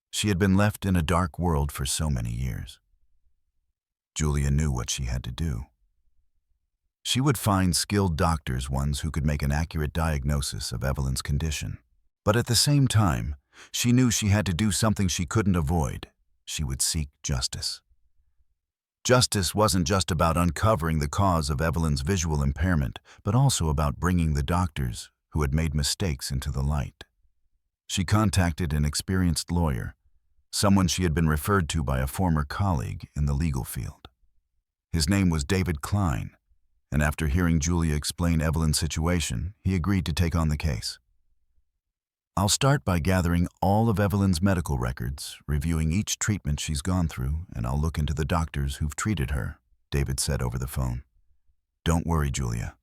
She had been left in a dark world for so many years. Julia knew what she had to do. She would find skilled doctors, ones who could make an accurate diagnosis of Evelyn's condition. But at the same time, she knew she had to do something she couldn't avoid. She would seek justice. Justice wasn't just about uncovering the cause of Evelyn's visual impairment, but also about bringing the doctors who had made mistakes into the light. She contacted an experienced lawyer, someone she had been referred to by a former colleague in the legal field. His name was David Klein, and after hearing Julia explain Evelyn's situation, he agreed to take on the case. "I'll start by gathering all of Evelyn's medical records, reviewing each treatment she's gone through, and I'll look into the doctors who've treated her," David said over the phone. "Don't worry, Julia.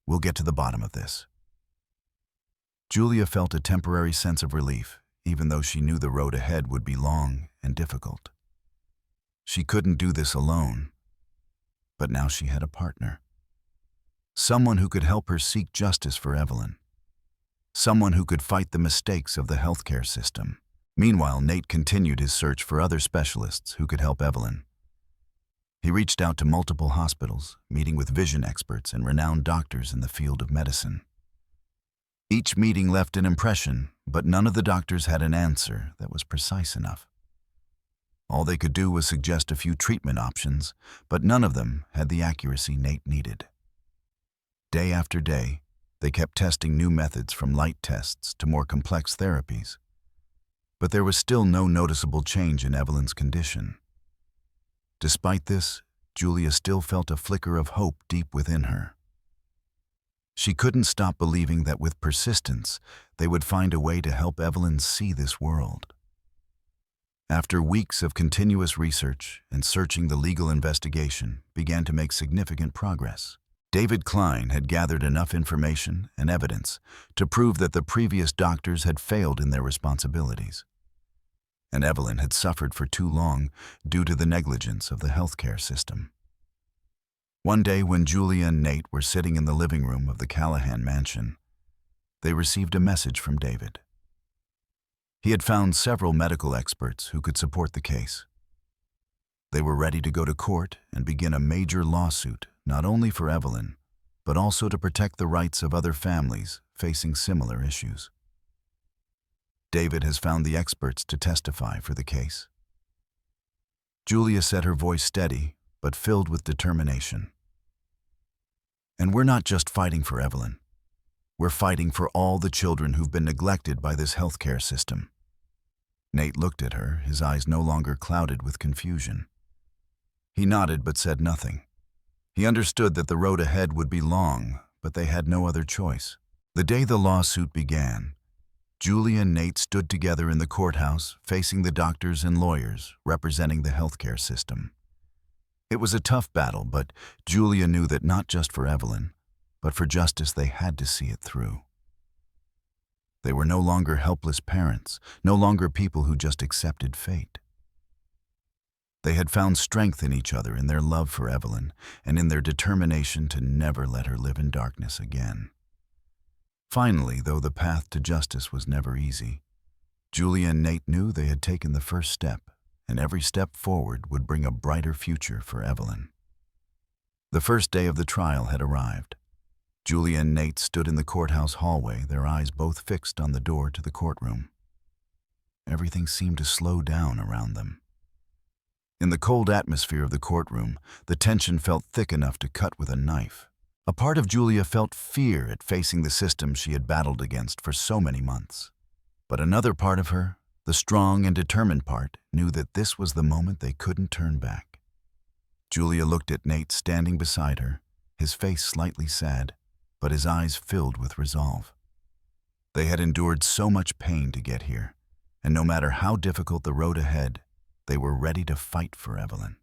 We'll get to the bottom of this." Julia felt a temporary sense of relief, even though she knew the road ahead would be long and difficult. She couldn't do this alone, but now she had a partner. Someone who could help her seek justice for Evelyn. Someone who could fight the mistakes of the healthcare system. Meanwhile, Nate continued his search for other specialists who could help Evelyn. He reached out to multiple hospitals, meeting with vision experts and renowned doctors in the field of medicine. Each meeting left an impression, but none of the doctors had an answer that was precise enough. All they could do was suggest a few treatment options, but none of them had the accuracy Nate needed. Day after day, they kept testing new methods from light tests to more complex therapies. But there was still no noticeable change in Evelyn's condition. Despite this, Julia still felt a flicker of hope deep within her. She couldn't stop believing that with persistence, they would find a way to help Evelyn see this world. After weeks of continuous research and searching, the legal investigation began to make significant progress. David Klein had gathered enough information and evidence to prove that the previous doctors had failed in their responsibilities, and Evelyn had suffered for too long due to the negligence of the healthcare system. One day when Julia and Nate were sitting in the living room of the Callahan mansion, they received a message from David. He had found several medical experts who could support the case. They were ready to go to court and begin a major lawsuit, not only for Evelyn, but also to protect the rights of other families facing similar issues. David has found the experts to testify for the case. Julia said, her voice steady, but filled with determination. And we're not just fighting for Evelyn. We're fighting for all the children who've been neglected by this healthcare system. Nate looked at her, his eyes no longer clouded with confusion. He nodded but said nothing. He understood that the road ahead would be long, but they had no other choice. The day the lawsuit began, Julia and Nate stood together in the courthouse, facing the doctors and lawyers representing the healthcare system. It was a tough battle, but Julia knew that not just for Evelyn, but for justice they had to see it through. They were no longer helpless parents, no longer people who just accepted fate. They had found strength in each other, in their love for Evelyn, and in their determination to never let her live in darkness again. Finally, though the path to justice was never easy, Julia and Nate knew they had taken the first step, and every step forward would bring a brighter future for Evelyn. The first day of the trial had arrived. Julia and Nate stood in the courthouse hallway, their eyes both fixed on the door to the courtroom. Everything seemed to slow down around them. In the cold atmosphere of the courtroom, the tension felt thick enough to cut with a knife. A part of Julia felt fear at facing the system she had battled against for so many months. But another part of her, the strong and determined part, knew that this was the moment they couldn't turn back. Julia looked at Nate standing beside her, his face slightly sad, but his eyes filled with resolve. They had endured so much pain to get here, and no matter how difficult the road ahead, they were ready to fight for Evelyn.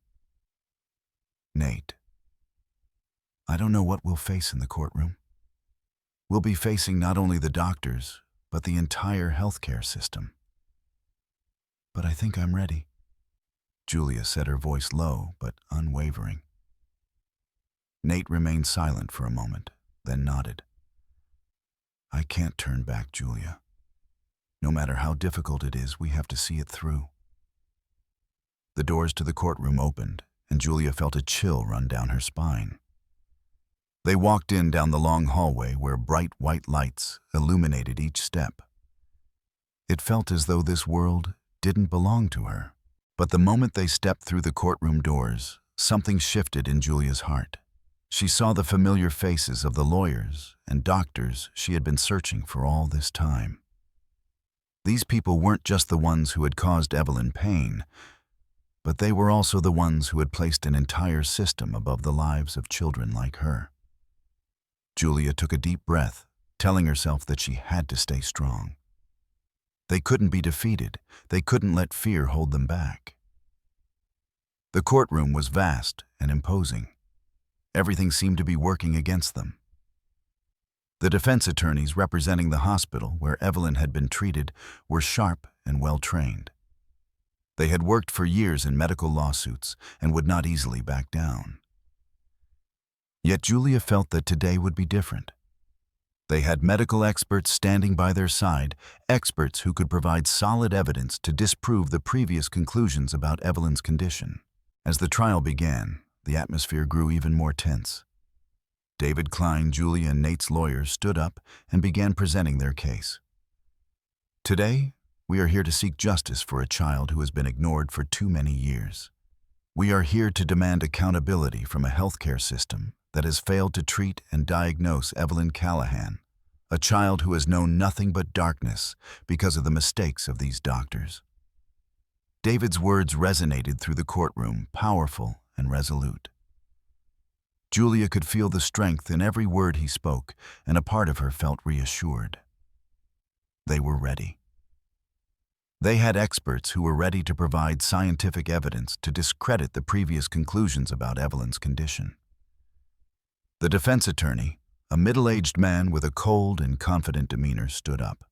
Nate, I don't know what we'll face in the courtroom. We'll be facing not only the doctors, but the entire healthcare system. But I think I'm ready, Julia said, her voice low but unwavering. Nate remained silent for a moment, then nodded. I can't turn back, Julia. No matter how difficult it is, we have to see it through. The doors to the courtroom opened, and Julia felt a chill run down her spine. They walked in down the long hallway where bright white lights illuminated each step. It felt as though this world didn't belong to her. But the moment they stepped through the courtroom doors, something shifted in Julia's heart. She saw the familiar faces of the lawyers and doctors she had been searching for all this time. These people weren't just the ones who had caused Evelyn pain, but they were also the ones who had placed an entire system above the lives of children like her. Julia took a deep breath, telling herself that she had to stay strong. They couldn't be defeated. They couldn't let fear hold them back. The courtroom was vast and imposing. Everything seemed to be working against them. The defense attorneys representing the hospital where Evelyn had been treated were sharp and well-trained. They had worked for years in medical lawsuits and would not easily back down. Yet Julia felt that today would be different. They had medical experts standing by their side, experts who could provide solid evidence to disprove the previous conclusions about Evelyn's condition. As the trial began, the atmosphere grew even more tense. David Klein, Julia, and Nate's lawyers stood up and began presenting their case. Today, We are here to seek justice for a child who has been ignored for too many years. We are here to demand accountability from a healthcare system that has failed to treat and diagnose Evelyn Callahan, a child who has known nothing but darkness because of the mistakes of these doctors. David's words resonated through the courtroom, powerful and resolute. Julia could feel the strength in every word he spoke, and a part of her felt reassured. They were ready. They had experts who were ready to provide scientific evidence to discredit the previous conclusions about Evelyn's condition. The defense attorney, a middle-aged man with a cold and confident demeanor, stood up.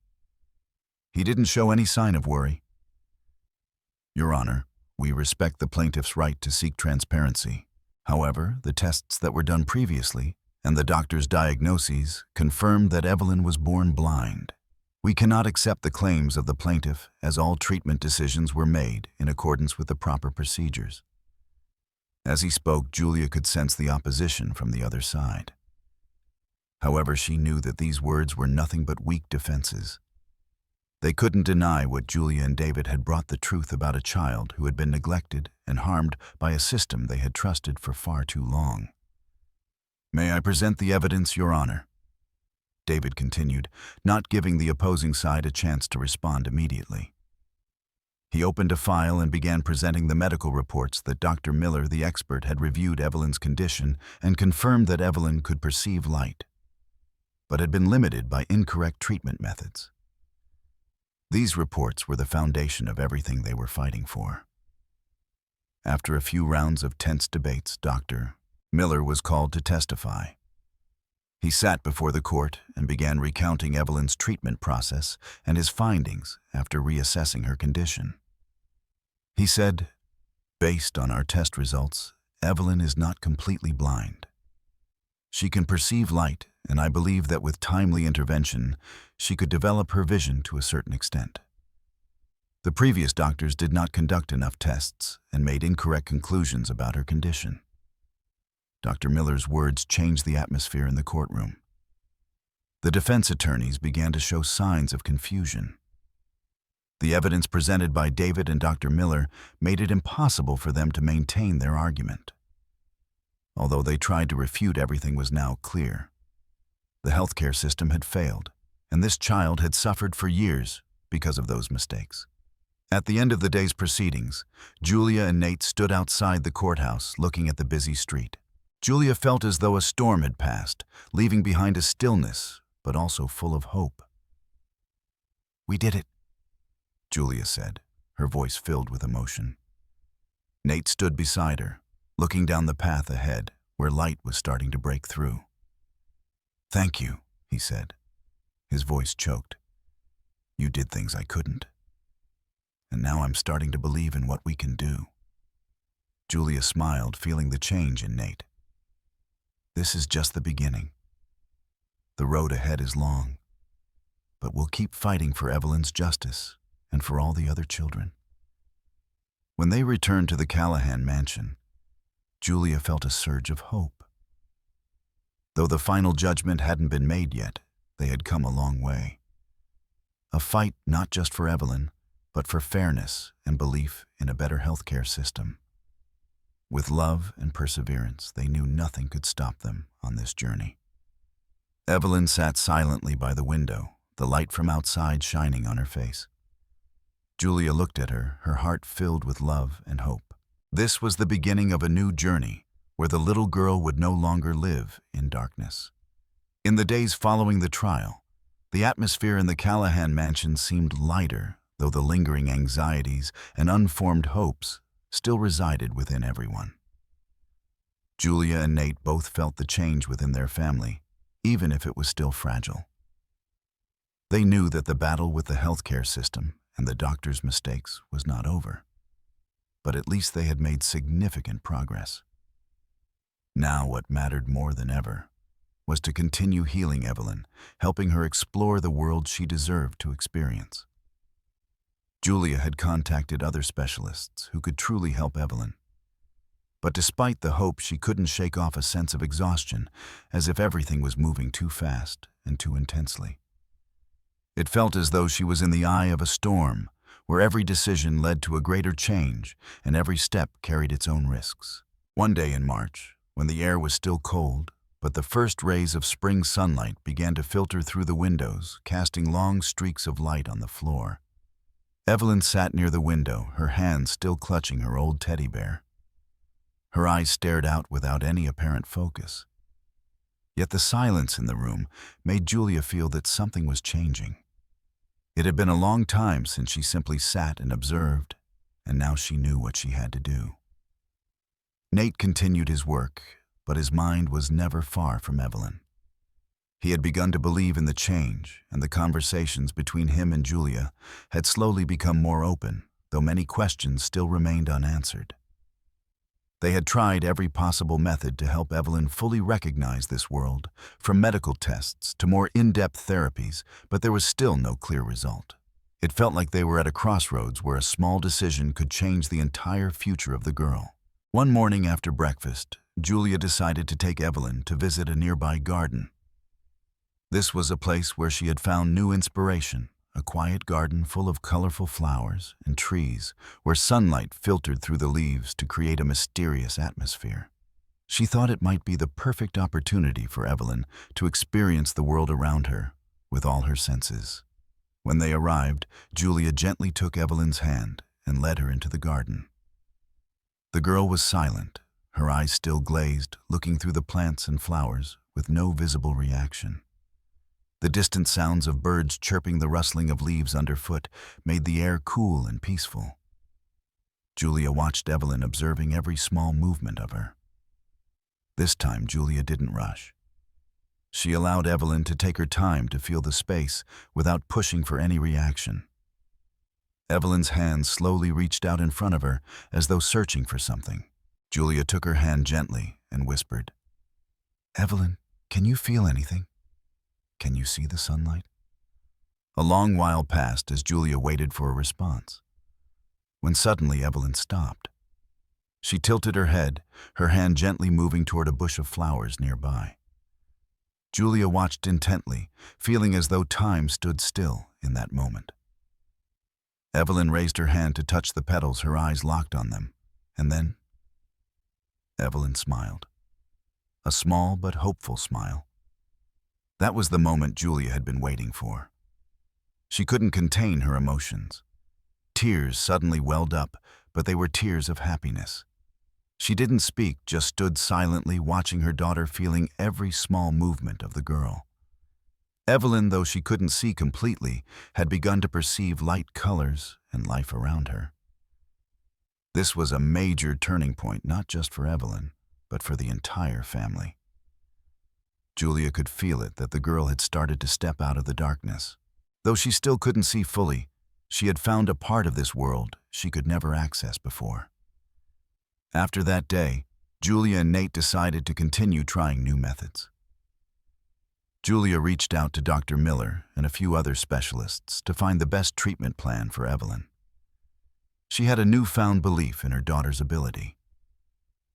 He didn't show any sign of worry. "Your Honor, we respect the plaintiff's right to seek transparency. However, the tests that were done previously and the doctor's diagnoses confirmed that Evelyn was born blind. We cannot accept the claims of the plaintiff, as all treatment decisions were made in accordance with the proper procedures." As he spoke, Julia could sense the opposition from the other side. However, she knew that these words were nothing but weak defenses. They couldn't deny what Julia and David had brought: the truth about a child who had been neglected and harmed by a system they had trusted for far too long. "May I present the evidence, Your Honor?" David continued, not giving the opposing side a chance to respond immediately. He opened a file and began presenting the medical reports that Dr. Miller, the expert, had reviewed Evelyn's condition and confirmed that Evelyn could perceive light, but had been limited by incorrect treatment methods. These reports were the foundation of everything they were fighting for. After a few rounds of tense debates, Dr. Miller was called to testify. He sat before the court and began recounting Evelyn's treatment process and his findings after reassessing her condition. He said, "Based on our test results, Evelyn is not completely blind. She can perceive light, and I believe that with timely intervention, she could develop her vision to a certain extent. The previous doctors did not conduct enough tests and made incorrect conclusions about her condition." Dr. Miller's words changed the atmosphere in the courtroom. The defense attorneys began to show signs of confusion. The evidence presented by David and Dr. Miller made it impossible for them to maintain their argument. Although they tried to refute, everything was now clear. The healthcare system had failed, and this child had suffered for years because of those mistakes. At the end of the day's proceedings, Julia and Nate stood outside the courthouse looking at the busy street. Julia felt as though a storm had passed, leaving behind a stillness, but also full of hope. "We did it," Julia said, her voice filled with emotion. Nate stood beside her, looking down the path ahead, where light was starting to break through. "Thank you," he said. His voice choked. "You did things I couldn't. And now I'm starting to believe in what we can do." Julia smiled, feeling the change in Nate. "This is just the beginning. The road ahead is long, but we'll keep fighting for Evelyn's justice and for all the other children." When they returned to the Callahan mansion, Julia felt a surge of hope. Though the final judgment hadn't been made yet, they had come a long way. A fight not just for Evelyn, but for fairness and belief in a better healthcare system. With love and perseverance, they knew nothing could stop them on this journey. Evelyn sat silently by the window, the light from outside shining on her face. Julia looked at her, her heart filled with love and hope. This was the beginning of a new journey, where the little girl would no longer live in darkness. In the days following the trial, the atmosphere in the Callahan mansion seemed lighter, though the lingering anxieties and unformed hopes still resided within everyone. Julia and Nate both felt the change within their family, even if it was still fragile. They knew that the battle with the healthcare system and the doctor's mistakes was not over, but at least they had made significant progress. Now what mattered more than ever was to continue healing Evelyn, helping her explore the world she deserved to experience. Julia had contacted other specialists who could truly help Evelyn. But despite the hope, she couldn't shake off a sense of exhaustion, as if everything was moving too fast and too intensely. It felt as though she was in the eye of a storm, where every decision led to a greater change and every step carried its own risks. One day in March, when the air was still cold, but the first rays of spring sunlight began to filter through the windows, casting long streaks of light on the floor. Evelyn sat near the window, her hands still clutching her old teddy bear. Her eyes stared out without any apparent focus. Yet the silence in the room made Julia feel that something was changing. It had been a long time since she simply sat and observed, and now she knew what she had to do. Nate continued his work, but his mind was never far from Evelyn. He had begun to believe in the change, and the conversations between him and Julia had slowly become more open, though many questions still remained unanswered. They had tried every possible method to help Evelyn fully recognize this world, from medical tests to more in-depth therapies, but there was still no clear result. It felt like they were at a crossroads where a small decision could change the entire future of the girl. One morning after breakfast, Julia decided to take Evelyn to visit a nearby garden. This was a place where she had found new inspiration, a quiet garden full of colorful flowers and trees where sunlight filtered through the leaves to create a mysterious atmosphere. She thought it might be the perfect opportunity for Evelyn to experience the world around her with all her senses. When they arrived, Julia gently took Evelyn's hand and led her into the garden. The girl was silent, her eyes still glazed, looking through the plants and flowers with no visible reaction. The distant sounds of birds chirping, the rustling of leaves underfoot, made the air cool and peaceful. Julia watched Evelyn, observing every small movement of her. This time, Julia didn't rush. She allowed Evelyn to take her time to feel the space without pushing for any reaction. Evelyn's hand slowly reached out in front of her, as though searching for something. Julia took her hand gently and whispered, "Evelyn, can you feel anything? Can you see the sunlight?" A long while passed as Julia waited for a response, when suddenly Evelyn stopped. She tilted her head, her hand gently moving toward a bush of flowers nearby. Julia watched intently, feeling as though time stood still in that moment. Evelyn raised her hand to touch the petals, her eyes locked on them, and then Evelyn smiled. A small but hopeful smile. That was the moment Julia had been waiting for. She couldn't contain her emotions. Tears suddenly welled up, but they were tears of happiness. She didn't speak, just stood silently watching her daughter, feeling every small movement of the girl. Evelyn, though she couldn't see completely, had begun to perceive light colors and life around her. This was a major turning point, not just for Evelyn, but for the entire family. Julia could feel it, that the girl had started to step out of the darkness. Though she still couldn't see fully, she had found a part of this world she could never access before. After that day, Julia and Nate decided to continue trying new methods. Julia reached out to Dr. Miller and a few other specialists to find the best treatment plan for Evelyn. She had a newfound belief in her daughter's ability.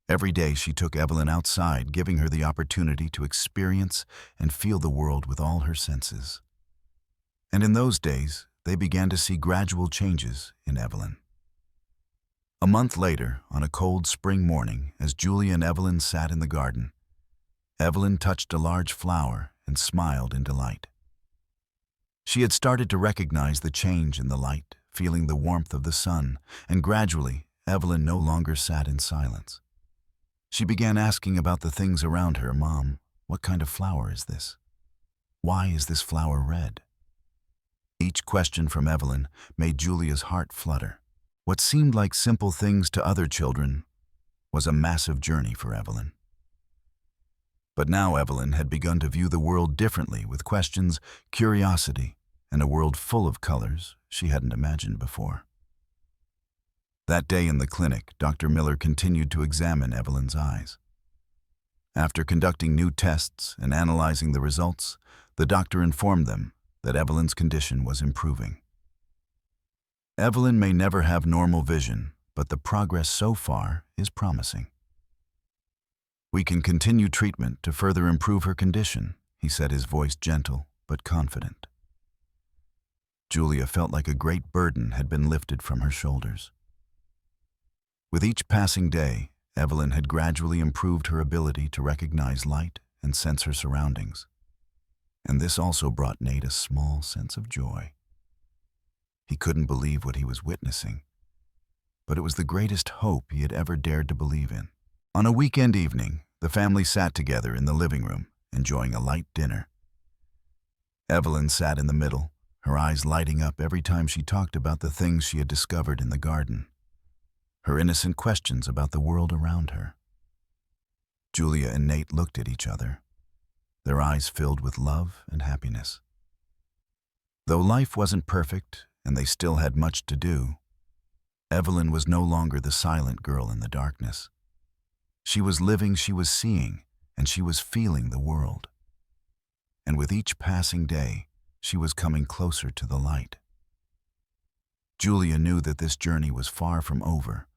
Every day she took Evelyn outside, giving her the opportunity to experience and feel the world with all her senses. And in those days, they began to see gradual changes in Evelyn. A month later, on a cold spring morning, as Julia and Evelyn sat in the garden, Evelyn touched a large flower and smiled in delight. She had started to recognize the change in the light, feeling the warmth of the sun, and gradually, Evelyn no longer sat in silence. She began asking about the things around her. "Mom, what kind of flower is this? Why is this flower red?" Each question from Evelyn made Julia's heart flutter. What seemed like simple things to other children was a massive journey for Evelyn. But now Evelyn had begun to view the world differently, with questions, curiosity, and a world full of colors she hadn't imagined before. That day in the clinic, Dr. Miller continued to examine Evelyn's eyes. After conducting new tests and analyzing the results, the doctor informed them that Evelyn's condition was improving. Evelyn may never have normal vision, but the progress so far is promising. "We can continue treatment to further improve her condition," he said, his voice gentle but confident. Julia felt like a great burden had been lifted from her shoulders. With each passing day, Evelyn had gradually improved her ability to recognize light and sense her surroundings. And this also brought Nate a small sense of joy. He couldn't believe what he was witnessing, but it was the greatest hope he had ever dared to believe in. On a weekend evening, the family sat together in the living room, enjoying a light dinner. Evelyn sat in the middle, her eyes lighting up every time she talked about the things she had discovered in the garden, her innocent questions about the world around her. Julia and Nate looked at each other, their eyes filled with love and happiness. Though life wasn't perfect and they still had much to do, Evelyn was no longer the silent girl in the darkness. She was living, she was seeing, and she was feeling the world. And with each passing day, she was coming closer to the light. Julia knew that this journey was far from over,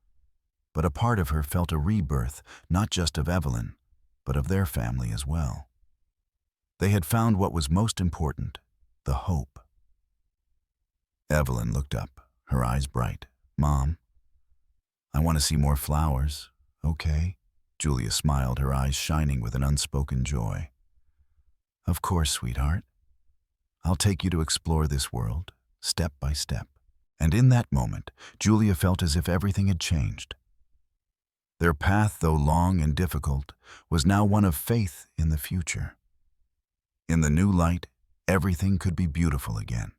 but a part of her felt a rebirth, not just of Evelyn, but of their family as well. They had found what was most important, the hope. Evelyn looked up, her eyes bright. "Mom, I want to see more flowers, okay?" Julia smiled, her eyes shining with an unspoken joy. "Of course, sweetheart. I'll take you to explore this world, step by step." And in that moment, Julia felt as if everything had changed. Their path, though long and difficult, was now one of faith in the future. In the new light, everything could be beautiful again.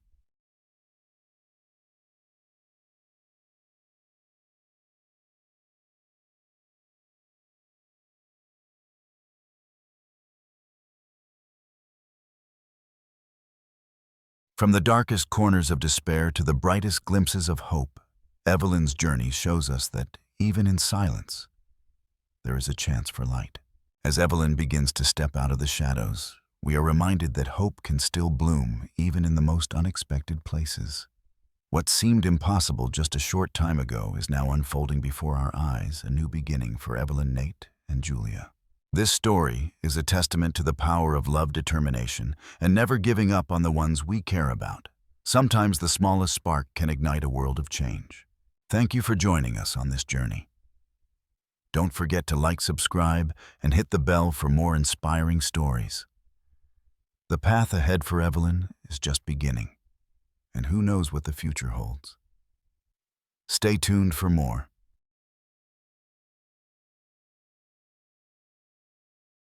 From the darkest corners of despair to the brightest glimpses of hope, Evelyn's journey shows us that, even in silence, there is a chance for light. As Evelyn begins to step out of the shadows, we are reminded that hope can still bloom even in the most unexpected places. What seemed impossible just a short time ago is now unfolding before our eyes, a new beginning for Evelyn, Nate, and Julia. This story is a testament to the power of love, determination, and never giving up on the ones we care about. Sometimes the smallest spark can ignite a world of change. Thank you for joining us on this journey. Don't forget to like, subscribe, and hit the bell for more inspiring stories. The path ahead for Evelyn is just beginning, and who knows what the future holds. Stay tuned for more.